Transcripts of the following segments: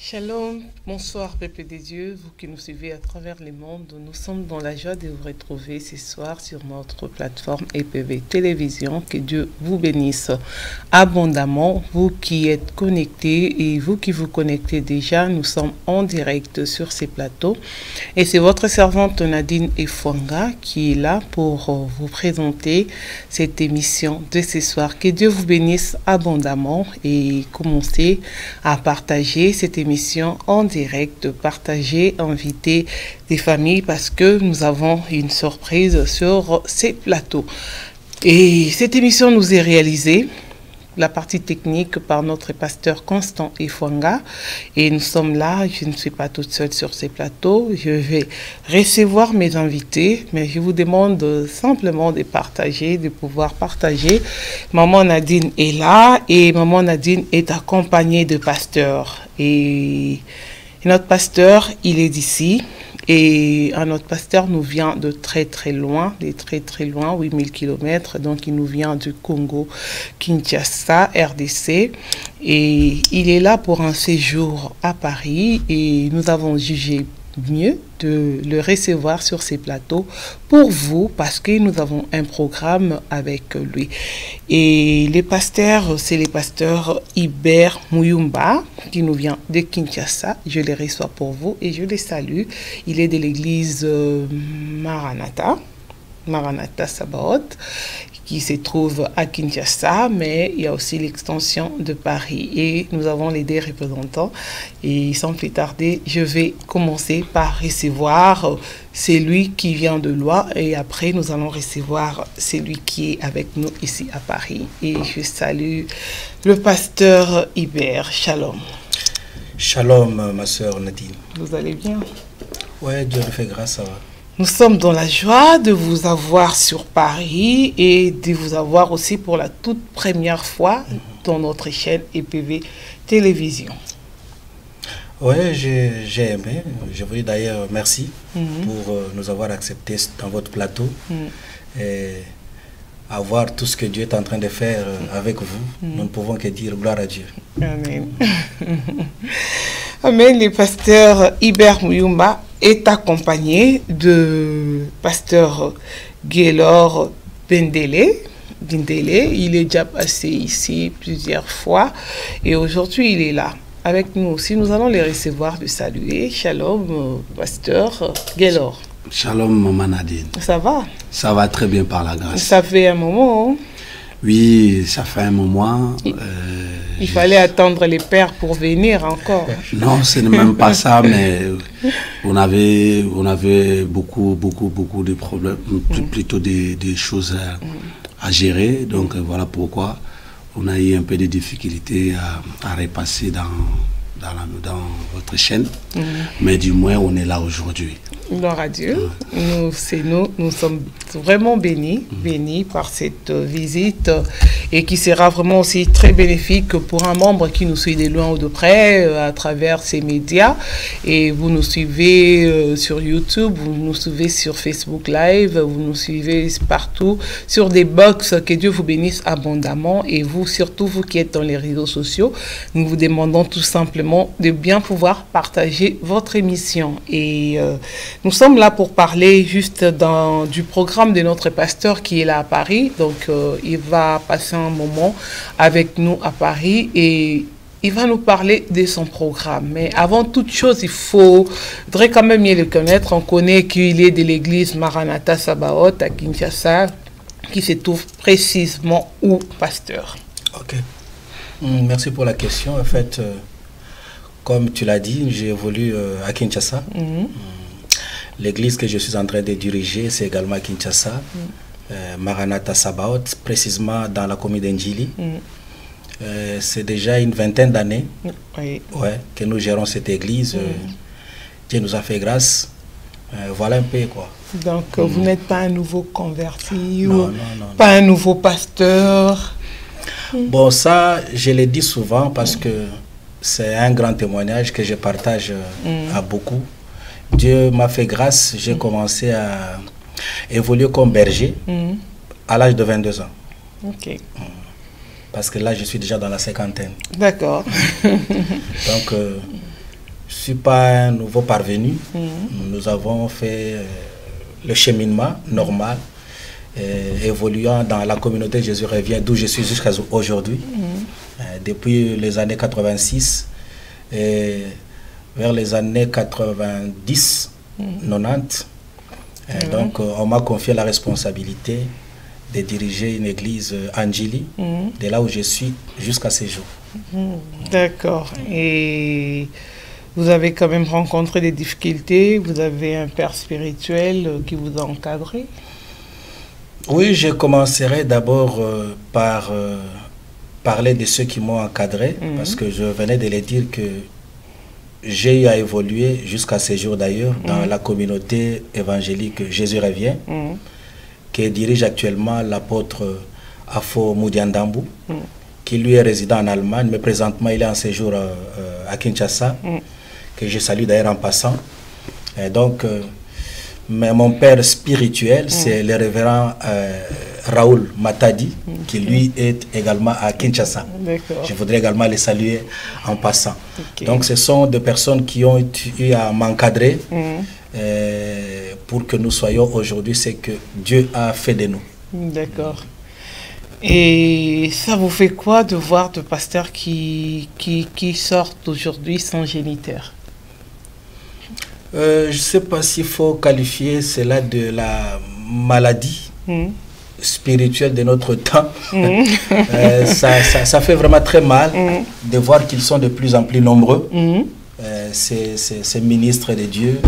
Shalom, bonsoir peuple des dieux, vous qui nous suivez à travers le monde. Nous sommes dans la joie de vous retrouver ce soir sur notre plateforme EPV Télévision. Que Dieu vous bénisse abondamment, vous qui êtes connectés et vous qui vous connectez déjà. Nous sommes en direct sur ces plateaux et c'est votre servante Nadine Efwanga qui est là pour vous présenter cette émission de ce soir. Que Dieu vous bénisse abondamment et commencez à partager cette émission en direct, partager, inviter des familles parce que nous avons une surprise sur ces plateaux. Et cette émission nous est réalisée, la partie technique, par notre pasteur Constant Efwanga. Et nous sommes là, je ne suis pas toute seule sur ces plateaux. Je vais recevoir mes invités, mais je vous demande simplement de partager, de pouvoir partager. Maman Nadine est là et Maman Nadine est accompagnée de pasteurs. Et notre pasteur, il est d'ici. Et notre pasteur nous vient de très loin, 8000 km. Donc il nous vient du Congo, Kinshasa, RDC. Et il est là pour un séjour à Paris. Et nous avons jugé mieux de le recevoir sur ces plateaux pour vous parce que nous avons un programme avec lui. Et les pasteurs, c'est les pasteurs Hubert Muyumba qui nous vient de Kinshasa. Je les reçois pour vous et je les salue. Il est de l'église Maranatha Sabaoth qui se trouve à Kinshasa, mais il y a aussi l'extension de Paris. Et nous avons les deux représentants. Et sans plus tarder, je vais commencer par recevoir celui qui vient de Loire. Et après, nous allons recevoir celui qui est avec nous ici à Paris. Et je salue le pasteur Hubert. Shalom. Shalom, ma soeur Nadine. Vous allez bien? Ouais, Dieu nous fait grâce, ça va. Nous sommes dans la joie de vous avoir sur Paris et de vous avoir aussi pour la toute première fois dans notre chaîne EPV Télévision. Oui, j'ai aimé. Je vous dis d'ailleurs merci pour nous avoir acceptés dans votre plateau et avoir tout ce que Dieu est en train de faire avec vous. Nous ne pouvons que dire gloire à Dieu. Amen. Amen. Le pasteur Hubert Muyumba est accompagné de pasteur Gaylor Bindele. Il est déjà passé ici plusieurs fois et aujourd'hui il est là avec nous aussi. Nous allons les recevoir, le saluer. Shalom, pasteur Gaylor. Shalom, maman Nadine. Ça va? Ça va très bien par la grâce. Ça fait un moment, hein? Oui, ça fait un moment. Il fallait attendre les pères pour venir encore. Non, ce n'est même pas ça, mais on avait beaucoup de problèmes, plutôt des choses à gérer. Donc voilà pourquoi on a eu un peu de difficultés à repasser dans votre chaîne. Mais du moins, on est là aujourd'hui. Gloire à Dieu. Nous sommes vraiment bénis par cette visite et qui sera vraiment aussi très bénéfique pour un membre qui nous suit de loin ou de près à travers ces médias. Et vous nous suivez sur YouTube, vous nous suivez sur Facebook Live, vous nous suivez partout sur des box. Que Dieu vous bénisse abondamment. Et vous, surtout vous qui êtes dans les réseaux sociaux, nous vous demandons tout simplement de bien pouvoir partager votre émission. Et nous sommes là pour parler juste du programme de notre pasteur qui est là à Paris. Donc, il va passer un moment avec nous à Paris et il va nous parler de son programme. Mais avant toute chose, il faudrait quand même mieux le connaître. On connaît qu'il est de l'église Maranatha Sabaoth à Kinshasa, qui se trouve précisément où, pasteur? Ok. Merci pour la question. En fait, comme tu l'as dit, j'ai évolué à Kinshasa. L'église que je suis en train de diriger, c'est également à Kinshasa, Maranatha Sabaoth, précisément dans la commune d'Ndjili. C'est déjà une vingtaine d'années que nous gérons cette église. Dieu nous a fait grâce. Voilà un peu quoi. Donc, vous n'êtes pas un nouveau converti non, ou pas un nouveau pasteur? Bon, ça, je le dis souvent parce que c'est un grand témoignage que je partage à beaucoup. Dieu m'a fait grâce, j'ai commencé à évoluer comme berger à l'âge de 22 ans. Ok. Parce que là, je suis déjà dans la cinquantaine. D'accord. Donc, je ne suis pas un nouveau parvenu. Nous avons fait le cheminement normal, évoluant dans la communauté Jésus revient, d'où je suis jusqu'à aujourd'hui. Depuis les années 86 et vers les années 90, 90. Donc, on m'a confié la responsabilité de diriger une église Angeli, de là où je suis jusqu'à ce jour. D'accord. Et vous avez quand même rencontré des difficultés, vous avez un père spirituel qui vous a encadré? Oui, je commencerai d'abord par parler de ceux qui m'ont encadré, parce que je venais de les dire que j'ai eu à évoluer jusqu'à ce jour d'ailleurs dans la communauté évangélique Jésus revient, qui dirige actuellement l'apôtre Afo Moudiandambu, qui lui est résident en Allemagne, mais présentement il est en séjour à Kinshasa, que je salue d'ailleurs en passant. Et donc, mais mon père spirituel, c'est le révérend Raoul Matadi, qui lui est également à Kinshasa. Je voudrais également les saluer en passant. Donc ce sont des personnes qui ont eu à m'encadrer pour que nous soyons aujourd'hui ce que Dieu a fait de nous. D'accord. Et ça vous fait quoi de voir de pasteurs qui sortent aujourd'hui sans géniteur? Je ne sais pas s'il faut qualifier cela de la maladie spirituelle de notre temps. Ça fait vraiment très mal de voir qu'ils sont de plus en plus nombreux, ces ministres de Dieu,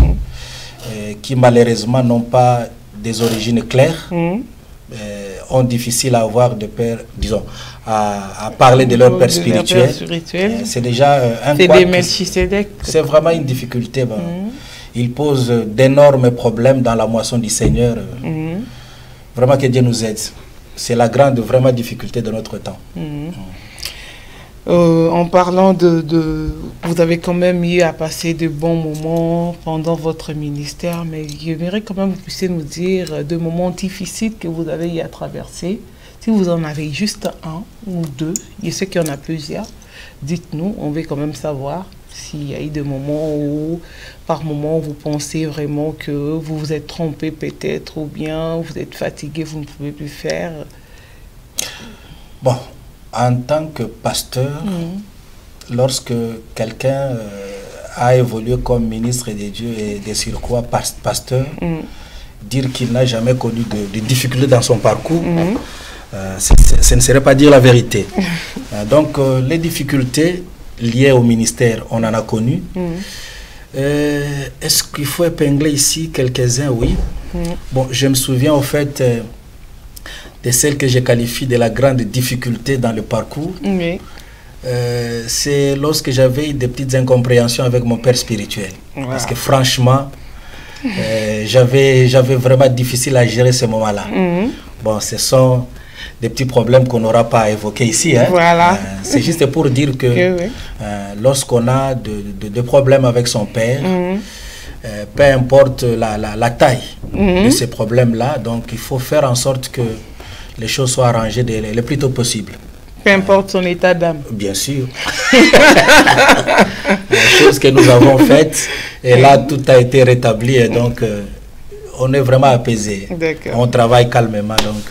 qui malheureusement n'ont pas des origines claires, ont difficile à avoir de père, disons, à parler de leur père spirituel. C'est déjà un c'est vraiment une difficulté. Il pose d'énormes problèmes dans la moisson du Seigneur. Vraiment que Dieu nous aide. C'est la grande vraiment difficulté de notre temps. En parlant vous avez quand même eu à passer de bons moments pendant votre ministère, mais j'aimerais quand même que vous puissiez nous dire de moments difficiles que vous avez eu à traverser. Si vous en avez juste un ou deux, je sais qu'il y en a plusieurs, dites-nous, on veut quand même savoir s'il y a eu des moments où, par moment, vous pensez vraiment que vous vous êtes trompé peut-être, ou bien vous êtes fatigué, vous ne pouvez plus faire. Bon, en tant que pasteur, lorsque quelqu'un a évolué comme ministre de Dieu et de surcroît pasteur, dire qu'il n'a jamais connu de difficultés dans son parcours, ce ne serait pas dire la vérité. Donc, les difficultés liées au ministère, on en a connu. Est-ce qu'il faut épingler ici quelques-uns? Oui. Bon, je me souviens au fait de celle que je qualifie de la grande difficulté dans le parcours. C'est lorsque j'avais des petites incompréhensions avec mon père spirituel. Parce que franchement, j'avais vraiment difficile à gérer ce moment-là. Bon, ce sont des petits problèmes qu'on n'aura pas à évoquer ici. C'est juste pour dire que lorsqu'on a de problèmes avec son père, peu importe la taille de ces problèmes-là, donc il faut faire en sorte que les choses soient arrangées le plus tôt possible. Peu importe son état d'âme. Bien sûr. Les choses que nous avons faites, et là tout a été rétabli, et donc on est vraiment apaisé. On travaille calmement. Donc,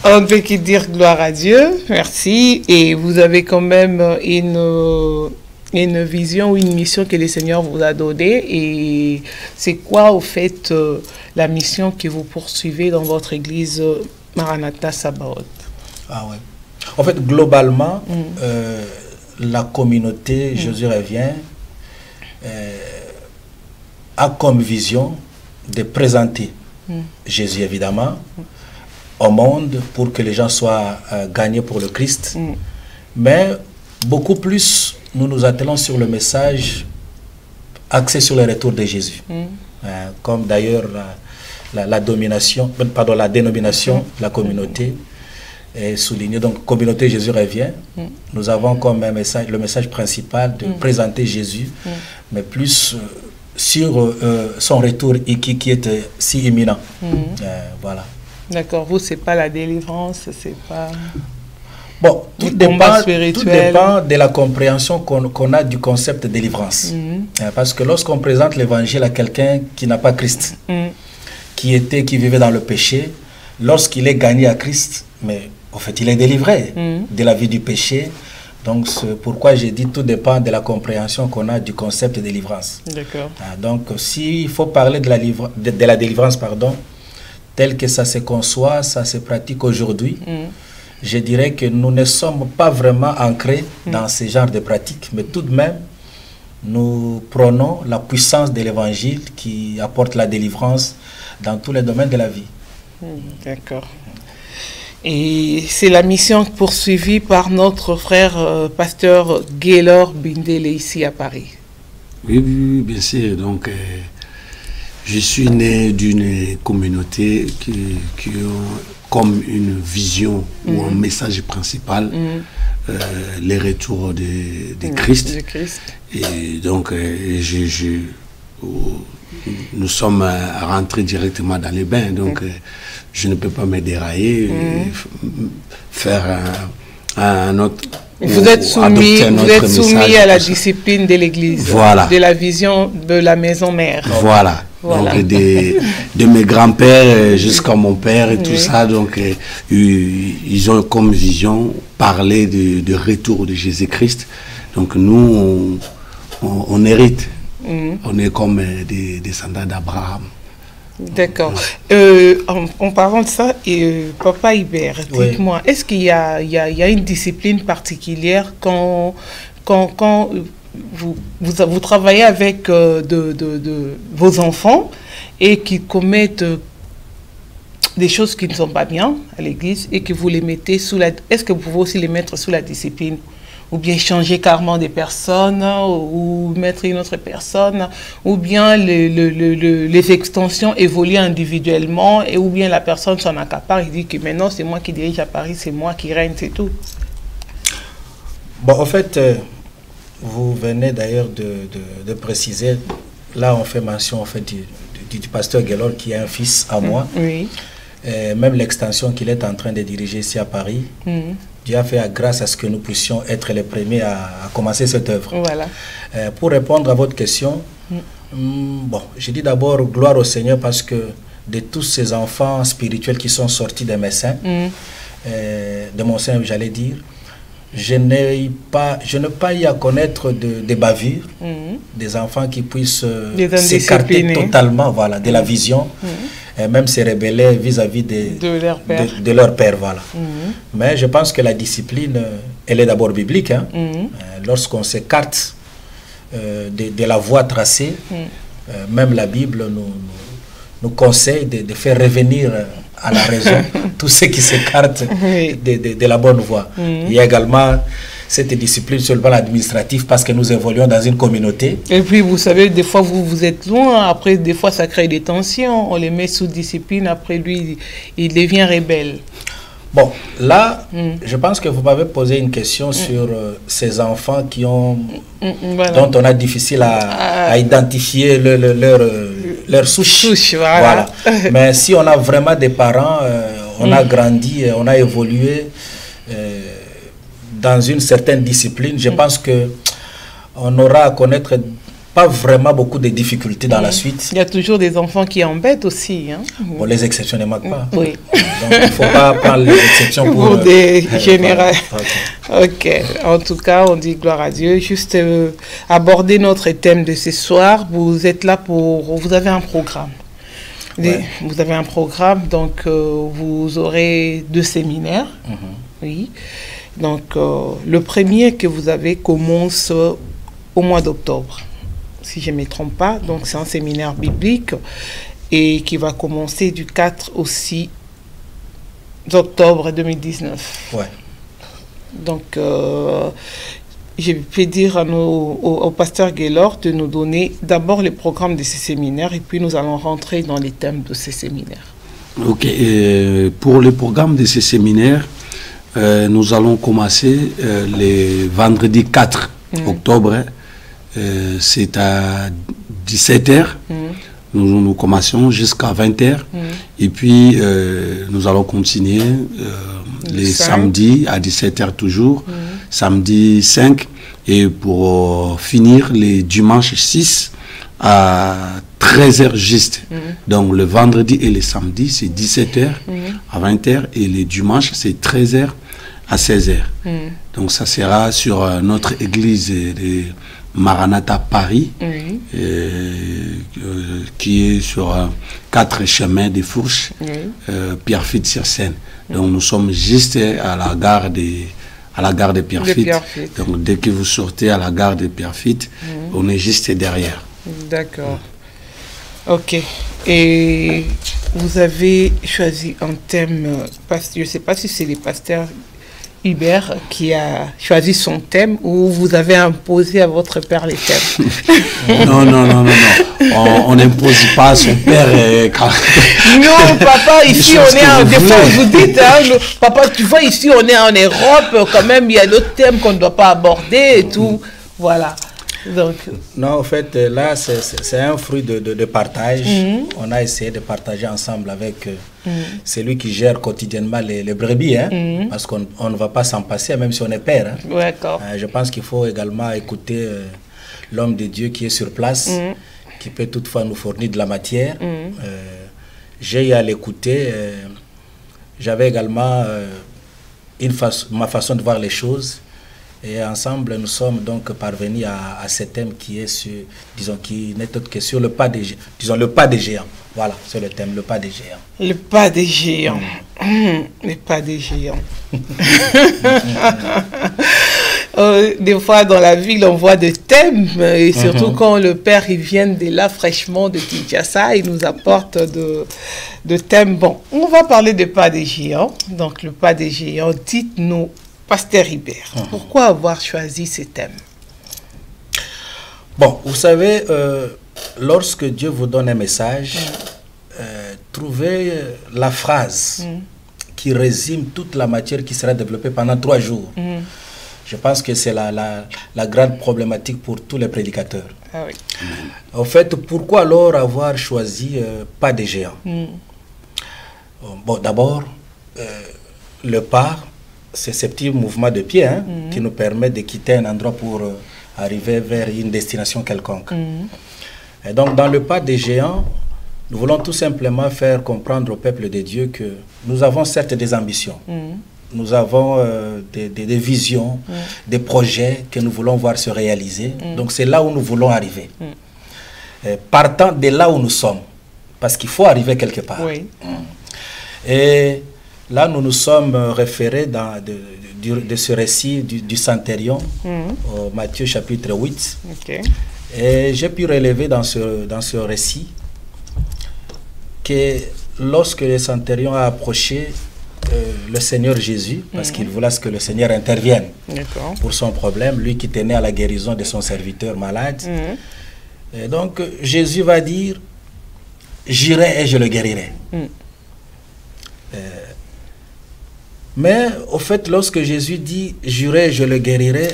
on ne peut que dire gloire à Dieu, merci. Et vous avez quand même une vision ou une mission que le Seigneur vous a donnée. Et c'est quoi, au fait, la mission que vous poursuivez dans votre église Maranatha Sabaoth? Ah ouais. En fait, globalement, la communauté Jésus revient a comme vision de présenter Jésus, évidemment, au monde pour que les gens soient gagnés pour le Christ. Mais beaucoup plus, nous nous attelons sur le message axé sur le retour de Jésus. Comme d'ailleurs la dénomination, la communauté est soulignée. Donc, communauté Jésus revient. Nous avons comme un message, le message principal de présenter Jésus, mais plus sur son retour qui est si imminent. Voilà. D'accord, vous, c'est pas la délivrance, c'est pas... Bon, tout dépend de la compréhension qu'on a du concept de délivrance. Parce que lorsqu'on présente l'évangile à quelqu'un qui n'a pas Christ, qui vivait dans le péché, lorsqu'il est gagné à Christ, mais en fait il est délivré de la vie du péché. Donc c'est pourquoi j'ai dit tout dépend de la compréhension qu'on a du concept de délivrance. D'accord. Donc s'il faut parler de la délivrance, pardon, tel que ça se conçoit, ça se pratique aujourd'hui, je dirais que nous ne sommes pas vraiment ancrés dans ce genre de pratiques, mais tout de même, nous prenons la puissance de l'évangile qui apporte la délivrance dans tous les domaines de la vie. D'accord. Et c'est la mission poursuivie par notre frère pasteur Gaylor Bindele ici à Paris. Oui, bien sûr. Donc, je suis né d'une communauté qui a comme une vision ou un message principal les retours de Christ. Et donc, nous sommes rentrés directement dans les bains. Donc, je ne peux pas me dérailler, faire un autre... Vous êtes soumis à la discipline de l'Église, voilà, de la vision de la maison mère. Voilà. Donc de mes grands-pères jusqu'à mon père et tout ça, donc ils ont comme vision parler de retour de Jésus-Christ. Donc nous, on hérite, on est comme des descendants d'Abraham. D'accord. En parlant de ça, Papa Hubert, dites-moi, est-ce qu'il y a une discipline particulière quand vous travaillez avec vos enfants et qui commettent des choses qui ne sont pas bien à l'église et que vous les mettez sous la... Est-ce que vous pouvez aussi les mettre sous la discipline? Ou bien changer carrément des personnes, ou mettre une autre personne, ou bien les extensions évoluent individuellement, et ou bien la personne s'en accapare et dit que maintenant c'est moi qui dirige à Paris, c'est moi qui règne, c'est tout. Bon, en fait, vous venez d'ailleurs de préciser, là on fait mention en fait, du pasteur Gaylor qui est un fils à moi, oui. Même l'extension qu'il est en train de diriger ici à Paris. Dieu a fait grâce à ce que nous puissions être les premiers à commencer cette œuvre. Voilà. Pour répondre à votre question, bon, je dis d'abord gloire au Seigneur parce que de tous ces enfants spirituels qui sont sortis de mes seins, de mon sein, j'allais dire, je n'ai pas eu à connaître de bavures, des enfants qui puissent s'écarter totalement, voilà, de la vision. Et même se rebeller vis-à-vis de leur père. Voilà. Mais je pense que la discipline, elle est d'abord biblique. Hein. Lorsqu'on s'écarte de la voie tracée, même la Bible nous conseille de faire revenir à la raison tous ceux qui s'écartent de la bonne voie. Il y a également cette discipline sur le plan administratif parce que nous évoluons dans une communauté. Et puis vous savez, des fois vous êtes loin, après des fois ça crée des tensions, on les met sous discipline, après lui il devient rebelle. Bon, là, je pense que vous m'avez posé une question sur ces enfants qui ont, dont on a difficile à identifier leur souche. Voilà. Mais si on a vraiment des parents, on a grandi, on a évolué dans une certaine discipline, je pense que on aura à connaître pas vraiment beaucoup de difficultés dans la suite. Il y a toujours des enfants qui embêtent aussi. Hein? Bon, les exceptions ne manquent pas. Oui. Donc, il ne faut pas prendre les exceptions pour des générales. Ok. En tout cas, on dit gloire à Dieu. Juste aborder notre thème de ce soir. Vous êtes là pour... Vous avez un programme. Vous avez un programme, donc vous aurez 2 séminaires. Oui. Donc, le premier que vous avez commence au mois d'octobre, si je ne me trompe pas. Donc, c'est un séminaire biblique et qui va commencer du 4 au 6 octobre 2019. Ouais. Donc, je vais dire au pasteur Gaylor de nous donner d'abord le programme de ces séminaires et puis nous allons rentrer dans les thèmes de ces séminaires. Ok. Pour le programme de ces séminaires, nous allons commencer le vendredi 4 octobre. C'est à 17h. Nous commençons jusqu'à 20h. Et puis, nous allons continuer les samedis à 17h toujours, samedi 5, et pour finir les dimanches 6 à 13h juste. Donc le vendredi et le samedi c'est 17h à 20h et les dimanches c'est 13h à 16h. Donc ça sera sur notre église de Maranatha Paris, qui est sur 4 chemins de Fourches, Pierrefitte-sur-Seine. Donc nous sommes juste à la gare de Pierrefitte. Donc dès que vous sortez à la gare de Pierrefitte, on est juste derrière. D'accord. Ok. Et vous avez choisi un thème, je ne sais pas si c'est les pasteurs Hubert qui a choisi son thème ou vous avez imposé à votre père les thèmes? Non. On n'impose pas à son père. Non, papa, ici on est en défense. Vous dites, hein, papa, tu vois, ici on est en Europe, quand même, il y a d'autres thèmes qu'on ne doit pas aborder et tout. Voilà. Donc. Non, en fait, là, c'est un fruit de partage. On a essayé de partager ensemble avec celui qui gère quotidiennement les brebis, hein, parce qu'on ne va pas s'en passer, même si on est père. Hein. D'accord. Je pense qu'il faut également écouter l'homme de Dieu qui est sur place, qui peut toutefois nous fournir de la matière. J'ai eu à l'écouter. J'avais également ma façon de voir les choses. Et ensemble, nous sommes donc parvenus à ce thème qui est disons, qui n'est autre que sur le pas des géants. Disons, le pas des géants. Voilà, c'est le thème, le pas des géants. Le pas des géants. Le pas des géants. Des fois, dans la ville, on voit des thèmes, et surtout quand le père, il vient de là, fraîchement, de Kinshasa, il nous apporte de thèmes. Bon, on va parler de pas des géants. Donc, le pas des géants, dites-nous, Pasteur Hubert, pourquoi avoir choisi ces thèmes? Bon, vous savez, lorsque Dieu vous donne un message, trouvez la phrase qui résume toute la matière qui sera développée pendant 3 jours. Je pense que c'est la grande problématique pour tous les prédicateurs. Ah oui. En fait, pourquoi alors avoir choisi pas des géants? Bon, d'abord, le pas, c'est ce petit mouvement de pied qui nous permet de quitter un endroit pour arriver vers une destination quelconque. Et donc, dans le pas des géants, nous voulons tout simplement faire comprendre au peuple de Dieu que nous avons certes des ambitions. Nous avons des visions, des projets que nous voulons voir se réaliser. Donc, c'est là où nous voulons arriver. Partant de là où nous sommes, parce qu'il faut arriver quelque part. Oui. Et là, nous nous sommes référés de ce récit du centurion, au Matthieu chapitre 8. Okay. Et j'ai pu relever dans ce récit que lorsque le centurion a approché le Seigneur Jésus, parce qu'il voulait que le Seigneur intervienne pour son problème, lui qui tenait à la guérison de son serviteur malade. Et donc, Jésus va dire, j'irai et je le guérirai. Mais au fait, lorsque Jésus dit « j'irai, je le guérirai »,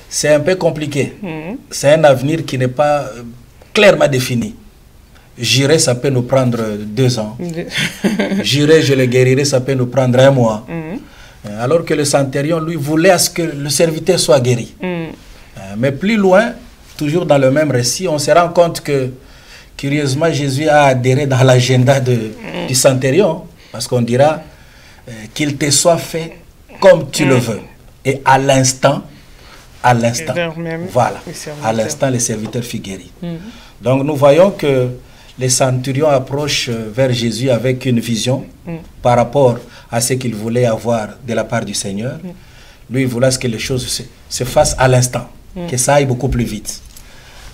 c'est un peu compliqué. C'est un avenir qui n'est pas clairement défini. J'irai, ça peut nous prendre 2 ans. J'irai, je le guérirai, ça peut nous prendre 1 mois. Alors que le centurion, lui, voulait à ce que le serviteur soit guéri. Mais plus loin, toujours dans le même récit, on se rend compte que, curieusement, Jésus a adhéré dans l'agenda du centurion, parce qu'on dira qu'il te soit fait comme tu le veux. Et à l'instant, voilà, à l'instant, le serviteur fut guéri. Donc nous voyons que les centurions approchent vers Jésus avec une vision par rapport à ce qu'il voulait avoir de la part du Seigneur. Lui, il voulait que les choses se fassent à l'instant, que ça aille beaucoup plus vite.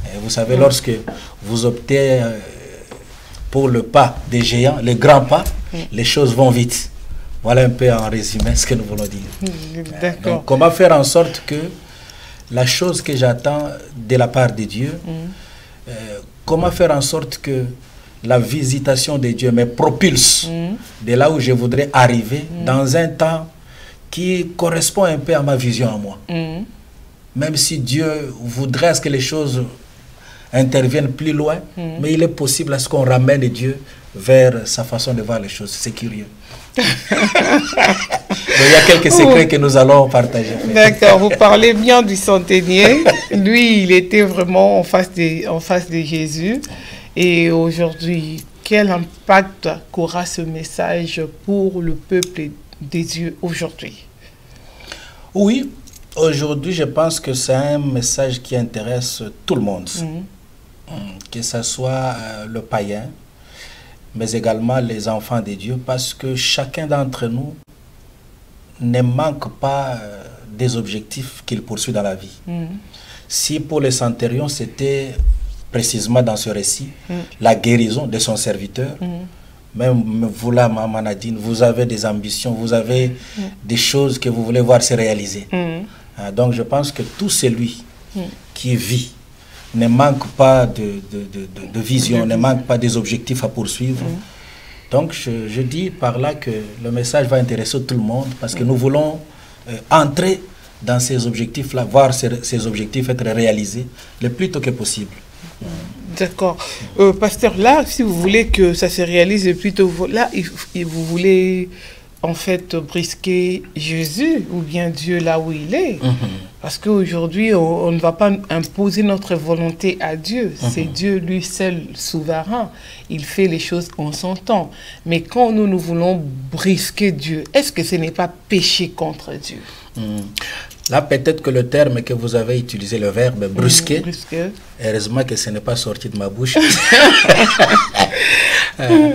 Et vous savez, lorsque vous optez pour le pas des géants, les grands pas, les choses vont vite. Voilà un peu en résumé ce que nous voulons dire. Donc, comment faire en sorte que la chose que j'attends de la part de Dieu, comment faire en sorte que la visitation de Dieu me propulse de là où je voudrais arriver dans un temps qui correspond un peu à ma vision à moi. Même si Dieu voudrait à ce que les choses interviennent plus loin, mais il est possible à ce qu'on ramène Dieu vers sa façon de voir les choses. C'est curieux. Donc, il y a quelques secrets que nous allons partager. D'accord, vous parlez bien du centenier. Lui, il était vraiment en face de Jésus. Et aujourd'hui, quel impact qu'aura ce message pour le peuple des dieux aujourd'hui? Oui, aujourd'hui, je pense que c'est un message qui intéresse tout le monde. Que ce soit le païen, mais également les enfants de Dieu, parce que chacun d'entre nous ne manque pas des objectifs qu'il poursuit dans la vie. Si pour les centurions, c'était précisément dans ce récit, la guérison de son serviteur, même vous là, Maman Nadine, vous avez des ambitions, vous avez des choses que vous voulez voir se réaliser. Donc je pense que tout celui qui vit ne manque pas de vision, ne manque pas des objectifs à poursuivre. Donc je dis par là que le message va intéresser tout le monde, parce que nous voulons entrer dans ces objectifs-là, voir ces objectifs être réalisés le plus tôt que possible. D'accord. Pasteur, là, si vous voulez que ça se réalise le plus tôt, là, vous voulez en fait brisquer Jésus ou bien Dieu là où il est. Parce qu'aujourd'hui, on ne va pas imposer notre volonté à Dieu. C'est Dieu lui seul souverain. Il fait les choses en son temps. Mais quand nous voulons brisquer Dieu, est-ce que ce n'est pas pécher contre Dieu? Là, peut-être que le terme que vous avez utilisé, le verbe brusquer, heureusement que ce n'est pas sorti de ma bouche.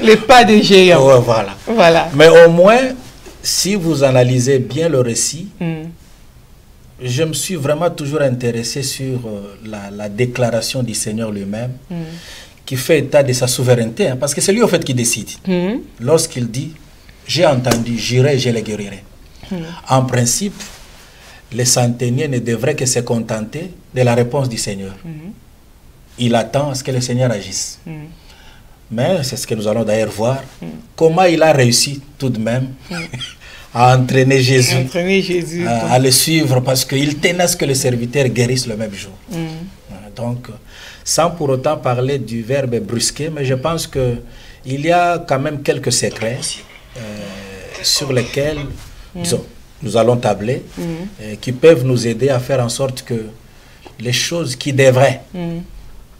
Les pas des géants. Ouais, voilà. Mais au moins, si vous analysez bien le récit, je me suis vraiment toujours intéressé sur la déclaration du Seigneur lui-même, qui fait état de sa souveraineté, parce que c'est lui, au fait, qui décide. Lorsqu'il dit, j'ai entendu, j'irai, je les guérirai. En principe, les centeniers ne devraient que se contenter de la réponse du Seigneur. Il attend à ce que le Seigneur agisse. Mais c'est ce que nous allons d'ailleurs voir. Comment il a réussi tout de même à entraîner Jésus, à le suivre, parce qu'il tenait à ce que le serviteur guérisse le même jour. Donc, sans pour autant parler du verbe brusquer, mais je pense qu'il y a quand même quelques secrets sur lesquels, disons, nous allons tabler, qui peuvent nous aider à faire en sorte que les choses qui devraient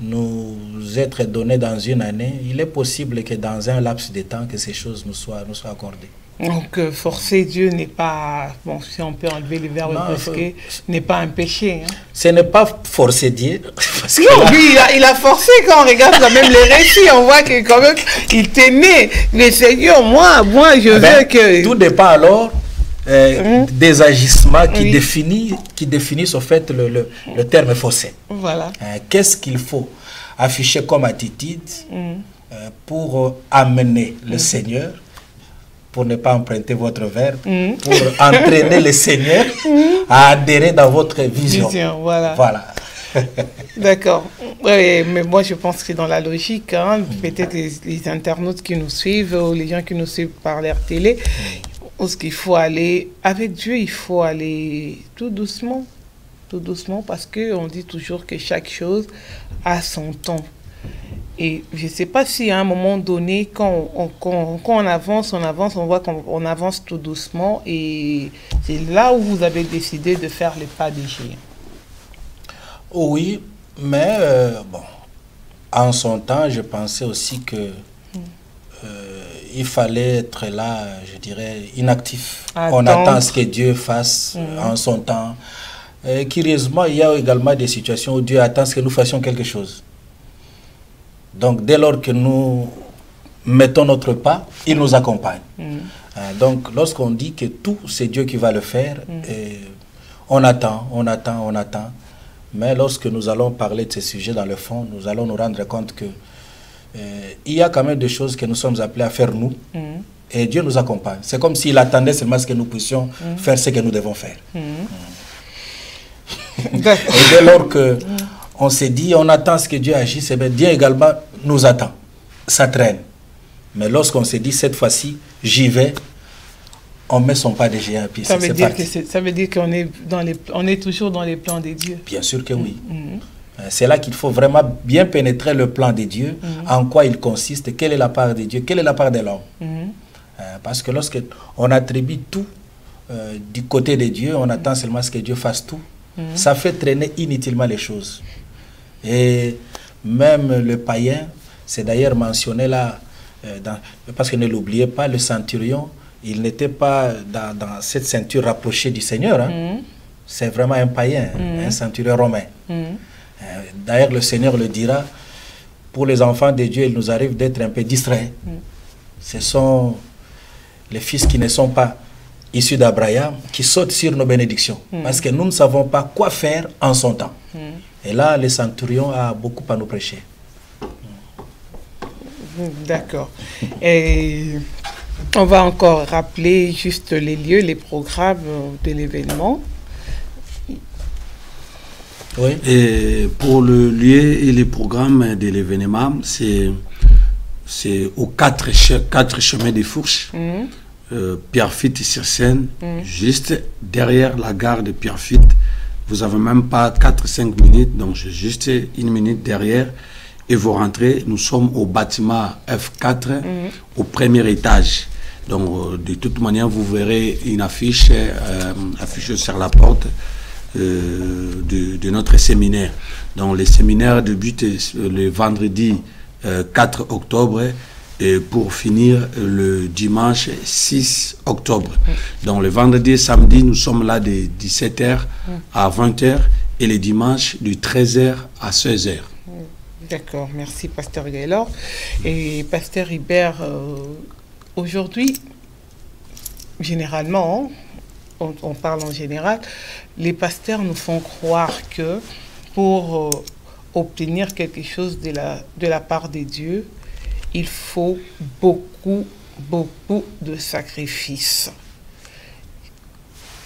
nous être données dans une année, il est possible que dans un laps de temps, que ces choses nous soient accordées. Donc, forcer Dieu n'est pas, bon, si on peut enlever le verbe brusquer, n'est pas un péché. Hein. Ce n'est pas forcer Dieu. Parce non, là, lui, il a forcé. Quand on regarde quand même les récits, on voit que quand même, il tenait. Le Seigneur, moi je veux que... Tout dépend alors des agissements qui définissent au fait le terme forcé. Voilà. Qu'est-ce qu'il faut afficher comme attitude pour amener le Seigneur, pour ne pas emprunter votre verbe, pour entraîner le Seigneur à adhérer dans votre vision. Voilà. D'accord. Ouais, mais moi, je pense que dans la logique, hein, peut-être les internautes qui nous suivent, ou les gens qui nous suivent par leur télé, parce qu'il faut aller, avec Dieu, il faut aller tout doucement, parce qu'on dit toujours que chaque chose a son temps. Et je ne sais pas si à un moment donné, quand on avance, on voit qu'on avance tout doucement, et c'est là où vous avez décidé de faire les pas des géants. Oui, mais bon, en son temps, je pensais aussi que il fallait être là, je dirais, inactif. On attend à ce que Dieu fasse en son temps. Curieusement, il y a également des situations où Dieu attend à ce que nous fassions quelque chose. Donc, dès lors que nous mettons notre pas, il nous accompagne. Donc, lorsqu'on dit que tout, c'est Dieu qui va le faire, on attend. Mais lorsque nous allons parler de ces sujets dans le fond, nous allons nous rendre compte que il y a quand même des choses que nous sommes appelés à faire nous, et Dieu nous accompagne. C'est comme s'il attendait seulement ce que nous puissions faire ce que nous devons faire. Et dès lors que on s'est dit, on attend ce que Dieu agisse, bien Dieu également nous attend. Ça traîne. Mais lorsqu'on s'est dit, cette fois-ci, j'y vais, on met son pas de géant à pied. Ça veut dire qu'on est, on est toujours dans les plans de Dieu. Bien sûr que oui. C'est là qu'il faut vraiment bien pénétrer le plan de Dieu, en quoi il consiste, quelle est la part de Dieu, quelle est la part de l'homme. Parce que lorsque on attribue tout du côté de Dieu, on attend seulement à ce que Dieu fasse tout. Ça fait traîner inutilement les choses. Et même le païen, c'est d'ailleurs mentionné là, parce que ne l'oubliez pas, le centurion, il n'était pas dans cette ceinture rapprochée du Seigneur. Hein. C'est vraiment un païen, un centurion romain. D'ailleurs, le Seigneur le dira, pour les enfants de Dieu, il nous arrive d'être un peu distraits. Ce sont les fils qui ne sont pas issus d'Abraham qui sautent sur nos bénédictions. Parce que nous ne savons pas quoi faire en son temps. Et là, le centurion a beaucoup à nous prêcher. D'accord. Et on va encore rappeler juste les lieux, les programmes de l'événement. Oui. Et pour le lieu et les programmes de l'événement, c'est aux 4 chemins des Fourches, Pierrefitte sur Seine, juste derrière la gare de Pierrefitte. Vous n'avez même pas 4-5 minutes, donc juste 1 minute derrière. Et vous rentrez, nous sommes au bâtiment F4, au premier étage. Donc, de toute manière, vous verrez une affiche affichée sur la porte de notre séminaire. Donc, le séminaire débute le vendredi 4 octobre et pour finir le dimanche 6 octobre. Donc, le vendredi et samedi, nous sommes là de 17h à 20h et le dimanche de 13h à 16h. D'accord, merci Pasteur Gaylor. Et Pasteur Hubert, aujourd'hui, généralement, on parle en général, les pasteurs nous font croire que pour obtenir quelque chose de la part de Dieu, il faut beaucoup de sacrifices.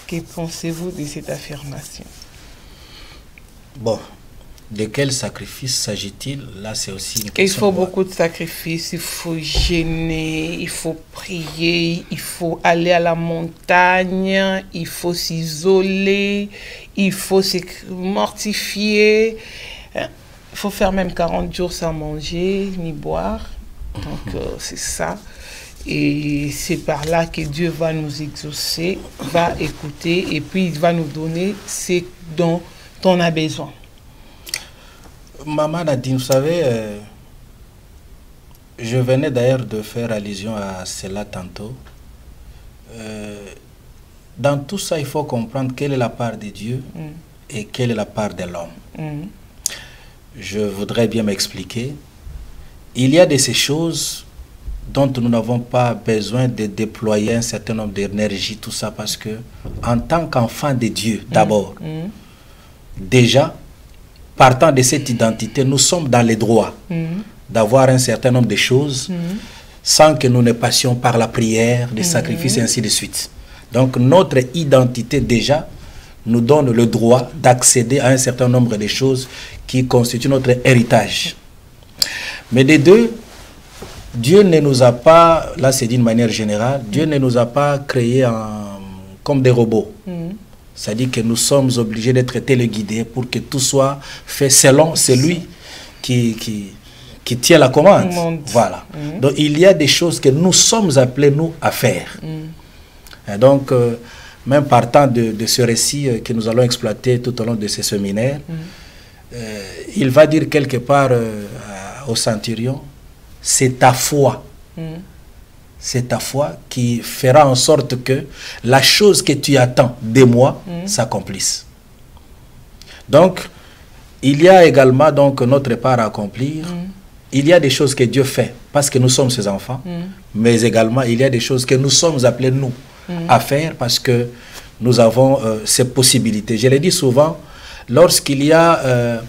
Que pensez-vous de cette affirmation? Bon. De quel sacrifice s'agit-il? Là, c'est aussi une question. Il faut beaucoup de sacrifices, il faut jeûner, il faut prier, il faut aller à la montagne, il faut s'isoler, il faut se mortifier. Il faut faire même 40 jours sans manger ni boire. Donc, c'est ça. Et c'est par là que Dieu va nous exaucer, va écouter, et puis il va nous donner ce dont on a besoin. Maman Nadine, vous savez, je venais d'ailleurs de faire allusion à cela tantôt. Dans tout ça, il faut comprendre quelle est la part de Dieu et quelle est la part de l'homme. Je voudrais bien m'expliquer. Il y a de ces choses dont nous n'avons pas besoin de déployer un certain nombre d'énergie, tout ça, parce que en tant qu'enfant de Dieu, d'abord, déjà, partant de cette identité, nous sommes dans les droits d'avoir un certain nombre de choses sans que nous ne passions par la prière, les sacrifices et ainsi de suite. Donc notre identité déjà nous donne le droit d'accéder à un certain nombre de choses qui constituent notre héritage. Mais des deux, Dieu ne nous a pas, là c'est d'une manière générale, Dieu ne nous a pas créés comme des robots. C'est-à-dire que nous sommes obligés d'être téléguidés pour que tout soit fait selon celui qui tient la commande. Voilà. Donc il y a des choses que nous sommes appelés, nous, à faire. Et donc, même partant de ce récit que nous allons exploiter tout au long de ce séminaire, il va dire quelque part au centurion, c'est ta foi. C'est ta foi qui fera en sorte que la chose que tu attends de moi s'accomplisse. Donc, il y a également donc notre part à accomplir. Il y a des choses que Dieu fait parce que nous sommes ses enfants, mais également il y a des choses que nous sommes appelés, nous, à faire parce que nous avons ces possibilités. Je l'ai dit souvent, lorsqu'il y a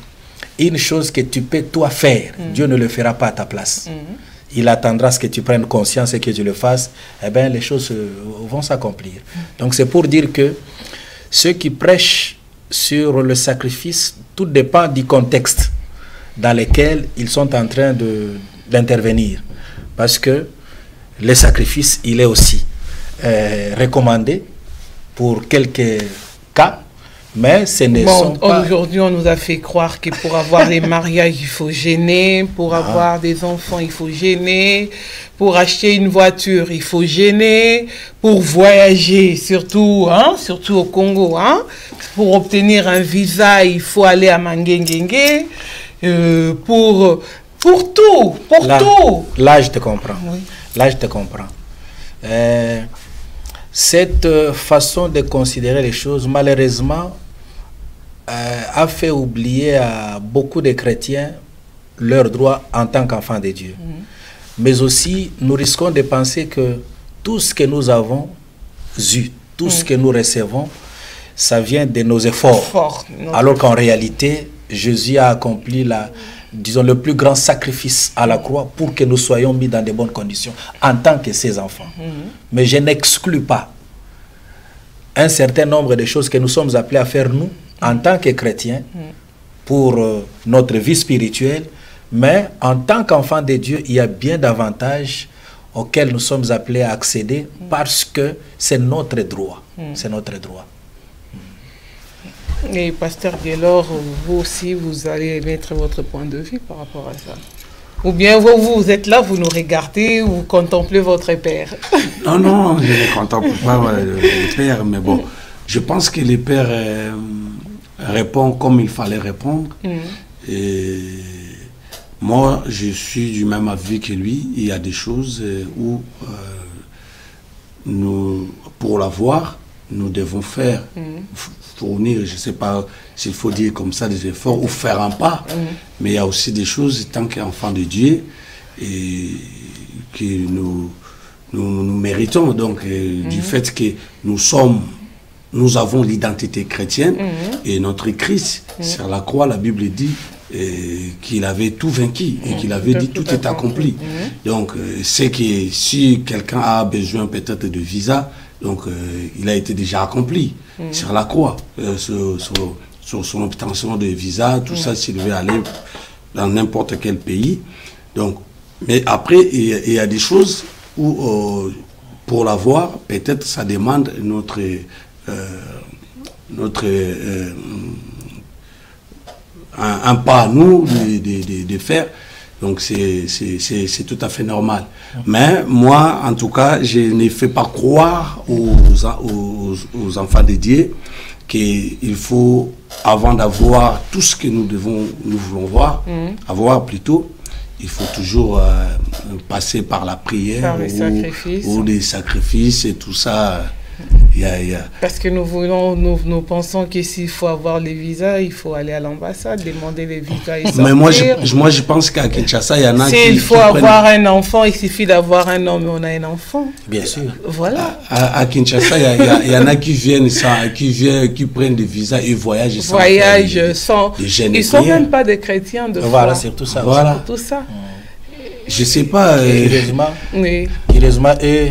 une chose que tu peux toi faire, Dieu ne le fera pas à ta place. Il attendra ce que tu prennes conscience et que tu le fasses, eh bien les choses vont s'accomplir. Donc c'est pour dire que ceux qui prêchent sur le sacrifice, tout dépend du contexte dans lequel ils sont en train d'intervenir. Parce que le sacrifice, il est aussi recommandé pour quelques cas, Mais ce ne sont pas... Aujourd'hui, on nous a fait croire que pour avoir les mariages, il faut gêner. Pour avoir des enfants, il faut gêner. Pour acheter une voiture, il faut gêner. Pour voyager, surtout au Congo, pour obtenir un visa, il faut aller à Mangengengue. Pour tout, tout. Là, je te comprends. Oui. Là, je te comprends. Cette façon de considérer les choses, malheureusement, a fait oublier à beaucoup de chrétiens leurs droits en tant qu'enfants de Dieu. Mais aussi, nous risquons de penser que tout ce que nous avons eu, tout ce que nous recevons, ça vient de nos efforts. Alors qu'en réalité, Jésus a accompli disons, le plus grand sacrifice à la croix pour que nous soyons mis dans de bonnes conditions en tant que ses enfants. Mais je n'exclus pas un certain nombre de choses que nous sommes appelés à faire nous, en tant que chrétiens, pour notre vie spirituelle. Mais en tant qu'enfants de Dieu, il y a bien d'avantages auxquels nous sommes appelés à accéder parce que c'est notre droit. C'est notre droit. Et Pasteur Guélor, vous aussi, vous allez mettre votre point de vue par rapport à ça. Ou bien vous êtes là, vous nous regardez, vous contemplez votre père. Non, je ne contemple pas le père, mais bon, je pense que le père répond comme il fallait répondre. Et moi, je suis du même avis que lui. Il y a des choses où, pour l'avoir, nous devons faire, fournir, je ne sais pas s'il faut dire comme ça, des efforts ou faire un pas. Mais il y a aussi des choses, tant qu'enfants de Dieu, et que nous méritons. Donc, du fait que nous avons l'identité chrétienne et notre Christ, sur la croix, la Bible dit qu'il avait tout vaincu et qu'il avait dit tout est accompli. Donc, c'est que si quelqu'un a besoin peut-être de visa, donc il a été déjà accompli sur la croix, sur son obtention de visa, tout ça, s'il veut aller dans n'importe quel pays. Donc, mais après, il y a des choses où, pour l'avoir, peut-être ça demande un pas à nous de faire. Donc c'est tout à fait normal. Mais moi, en tout cas, je ne fais pas croire aux enfants de Dieu qu'il faut, avant d'avoir tout ce que nous voulons avoir plutôt, il faut toujours passer par la prière ou des sacrifices et tout ça. Parce que nous pensons que s'il faut avoir les visas, il faut aller à l'ambassade, demander les visas et sortir. Mais moi je pense qu'à Kinshasa, il y en a S'il faut avoir un enfant, il suffit d'avoir un homme et on a un enfant. Bien sûr. Voilà. À Kinshasa, il y en a qui viennent qui prennent des visas et voyagent sans. Ils ne sont même pas des chrétiens de foi. Voilà, c'est tout ça. Voilà. Tout ça. Je ne sais pas. Heureusement, eux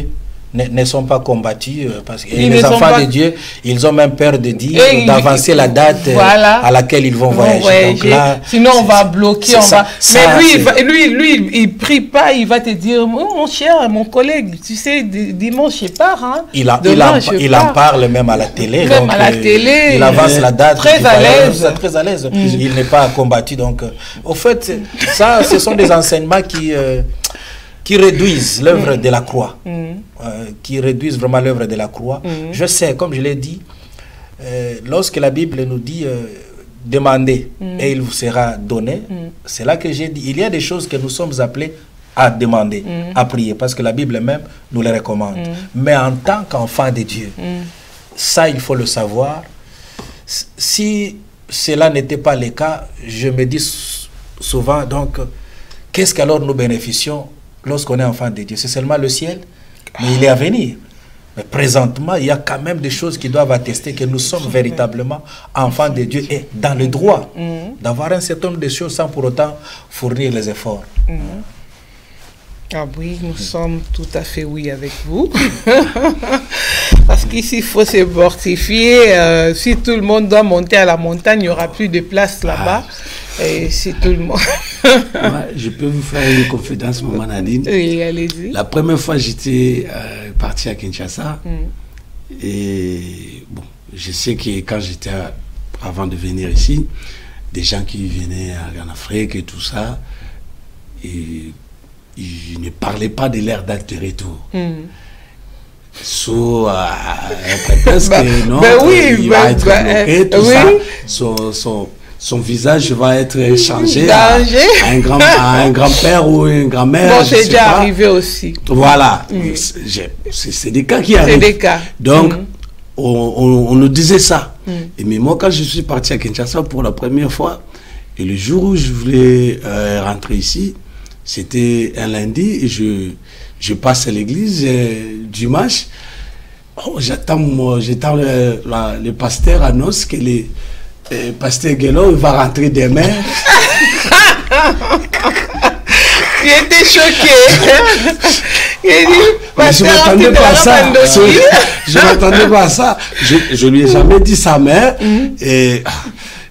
ne sont pas combattus parce que les enfants de Dieu, ils ont même peur de dire, d'avancer la date à laquelle ils vont voyager. Donc là, sinon on va bloquer, mais lui, il prie pas, il va te dire, oh, mon cher, mon collègue, tu sais, dimanche je pars. Il en parle même à la télé. Même à la télé. Il avance la date. Très à l'aise. Très à l'aise. Il n'est pas combattu. Donc, au fait, ça, ce sont des enseignements qui réduisent l'œuvre de la croix, qui réduisent vraiment l'œuvre de la croix. Je sais, comme je l'ai dit, lorsque la Bible nous dit demandez et il vous sera donné, c'est là que j'ai dit, il y a des choses que nous sommes appelés à demander, à prier, parce que la Bible même nous les recommande. Mais en tant qu'enfant de Dieu, ça il faut le savoir. Si cela n'était pas le cas, je me dis souvent, donc, qu'est-ce qu'alors nous bénéficions lorsqu'on est enfant de Dieu? C'est seulement le ciel, mais il est à venir. Mais présentement, il y a quand même des choses qui doivent attester que nous sommes véritablement enfants de Dieu et dans le droit d'avoir un certain nombre de choses sans pour autant fournir les efforts. Ah oui, nous sommes tout à fait oui avec vous. Parce qu'ici, il faut se mortifier. Si tout le monde doit monter à la montagne, il n'y aura plus de place là-bas. Et si tout le monde... Je peux vous faire une confidence, maman Nadine. Oui, allez-y. La première fois, j'étais parti à Kinshasa. Et bon, je sais que quand j'étais avant de venir ici, des gens qui venaient en Afrique et tout ça, et ils ne parlaient pas de leur date de retour. Sous prétexte que non, il va être bloqué, tout ça. Son visage va être changé à un grand-père ou une grand-mère. Bon, c'est déjà arrivé aussi. Voilà. C'est des cas qui arrivent. C'est des cas. Donc, on nous disait ça. Et mais moi, quand je suis parti à Kinshasa pour la première fois, et le jour où je voulais rentrer ici, c'était un lundi, et je passe à l'église dimanche. Oh, j'attends le pasteur annonce que le pasteur Guélo va rentrer demain. Il était choqué. Il dit, je ne m'attendais pas à ça. Je ne m'attendais pas à ça. Je ne lui ai jamais dit sa mère. Et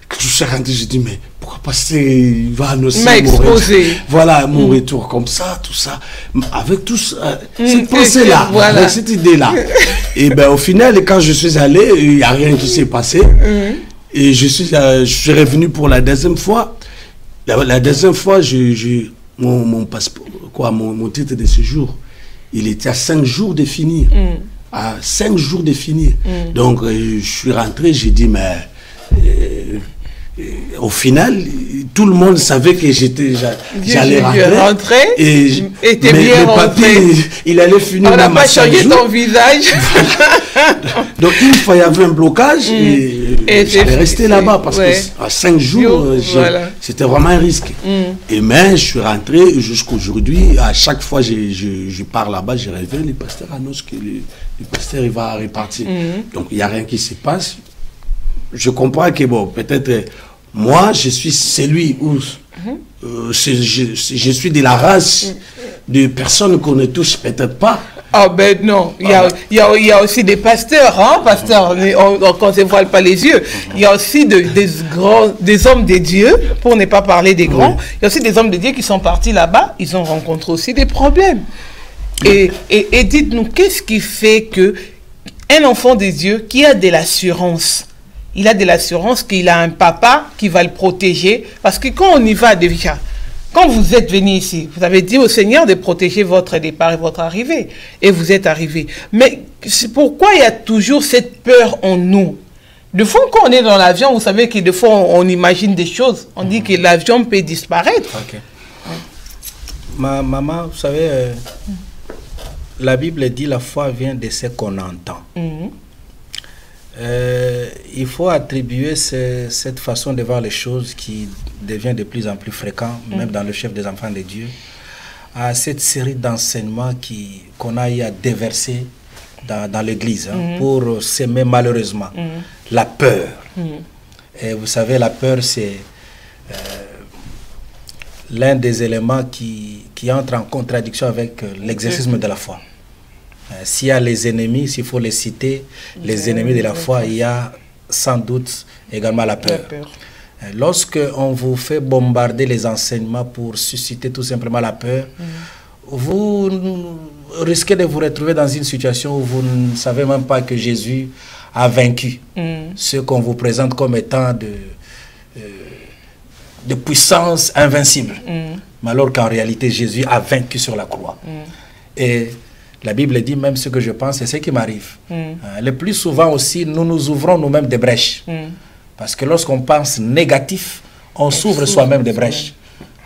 quand je suis rentré, je dis, mais pourquoi pasteur il va annoncer mon retour, voilà, mon retour comme ça, tout ça, avec tout cette pensée-là, voilà. Avec cette idée-là. Et bien au final, quand je suis allé, il n'y a rien qui s'est passé. Et je suis revenu pour la deuxième fois. La deuxième fois, mon passeport, mon titre de séjour, il était à 5 jours de finir. À 5 jours de finir. Donc, je suis rentré, j'ai dit, mais au final, tout le monde savait que j'allais rentrer. Et mes papiers, il allait finir. On n'a pas changé ton visage. Donc, une fois, il y avait un blocage et j'allais rester là-bas parce que à 5 jours, c'était vraiment un risque. Et mais je suis rentré jusqu'aujourd'hui. À chaque fois je pars là-bas, je reviens, le pasteur annonce que le pasteur il va repartir. Donc, il n'y a rien qui se passe. Je comprends que, bon, peut-être, moi, je suis celui où je suis de la race de personnes qu'on ne touche peut-être pas. Ah ben non, il y a aussi des pasteurs, hein, pasteurs, on ne se voile pas les yeux. Il y a aussi des hommes de Dieu, pour ne pas parler des grands, il y a aussi des hommes de Dieu qui sont partis là-bas, ils ont rencontré aussi des problèmes. Et dites-nous, qu'est-ce qui fait que un enfant de Dieu qui a de l'assurance, il a de l'assurance qu'il a un papa qui va le protéger, parce que quand on y va déjà, quand vous êtes venu ici, vous avez dit au Seigneur de protéger votre départ et votre arrivée, et vous êtes arrivé. Mais c'est pourquoi il y a toujours cette peur en nous? De fois, quand on est dans l'avion, vous savez que des fois, on imagine des choses. On dit que l'avion peut disparaître. Okay. Maman, vous savez, la Bible dit la foi vient de ce qu'on entend. Il faut attribuer cette façon de voir les choses qui devient de plus en plus fréquent, même dans le chef des enfants de Dieu, à cette série d'enseignements qu'on a eu à déverser dans l'église pour s'aimer malheureusement la peur. Et vous savez, la peur, c'est l'un des éléments qui entre en contradiction avec l'exercice de la foi. S'il y a les ennemis, s'il faut les citer, les ennemis de la foi, il y a sans doute également la peur. Lorsque on vous fait bombarder les enseignements pour susciter tout simplement la peur, vous risquez de vous retrouver dans une situation où vous ne savez même pas que Jésus a vaincu ce qu'on vous présente comme étant de puissance invincible. Mais alors qu'en réalité, Jésus a vaincu sur la croix. Et la Bible dit même ce que je pense, c'est ce qui m'arrive. Le plus souvent aussi, nous nous ouvrons nous-mêmes des brèches. Parce que lorsqu'on pense négatif, on s'ouvre soi-même des brèches.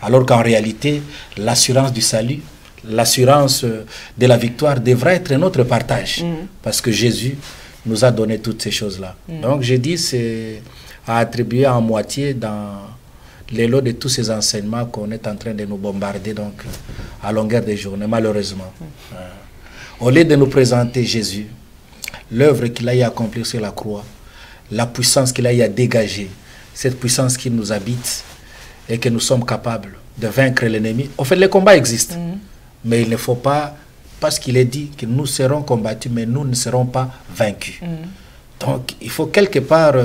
Alors qu'en réalité, l'assurance du salut, l'assurance de la victoire devrait être notre partage. Parce que Jésus nous a donné toutes ces choses-là. Donc je dis, c'est à attribuer en moitié dans l'élo de tous ces enseignements qu'on est en train de nous bombarder donc, à longueur de journée, malheureusement. Au lieu de nous présenter Jésus, l'œuvre qu'il a eu à accomplir sur la croix, la puissance qu'il a eu à dégager, cette puissance qui nous habite et que nous sommes capables de vaincre l'ennemi. En fait, les combats existent, mais il ne faut pas, parce qu'il est dit que nous serons combattus, mais nous ne serons pas vaincus. Donc, il faut quelque part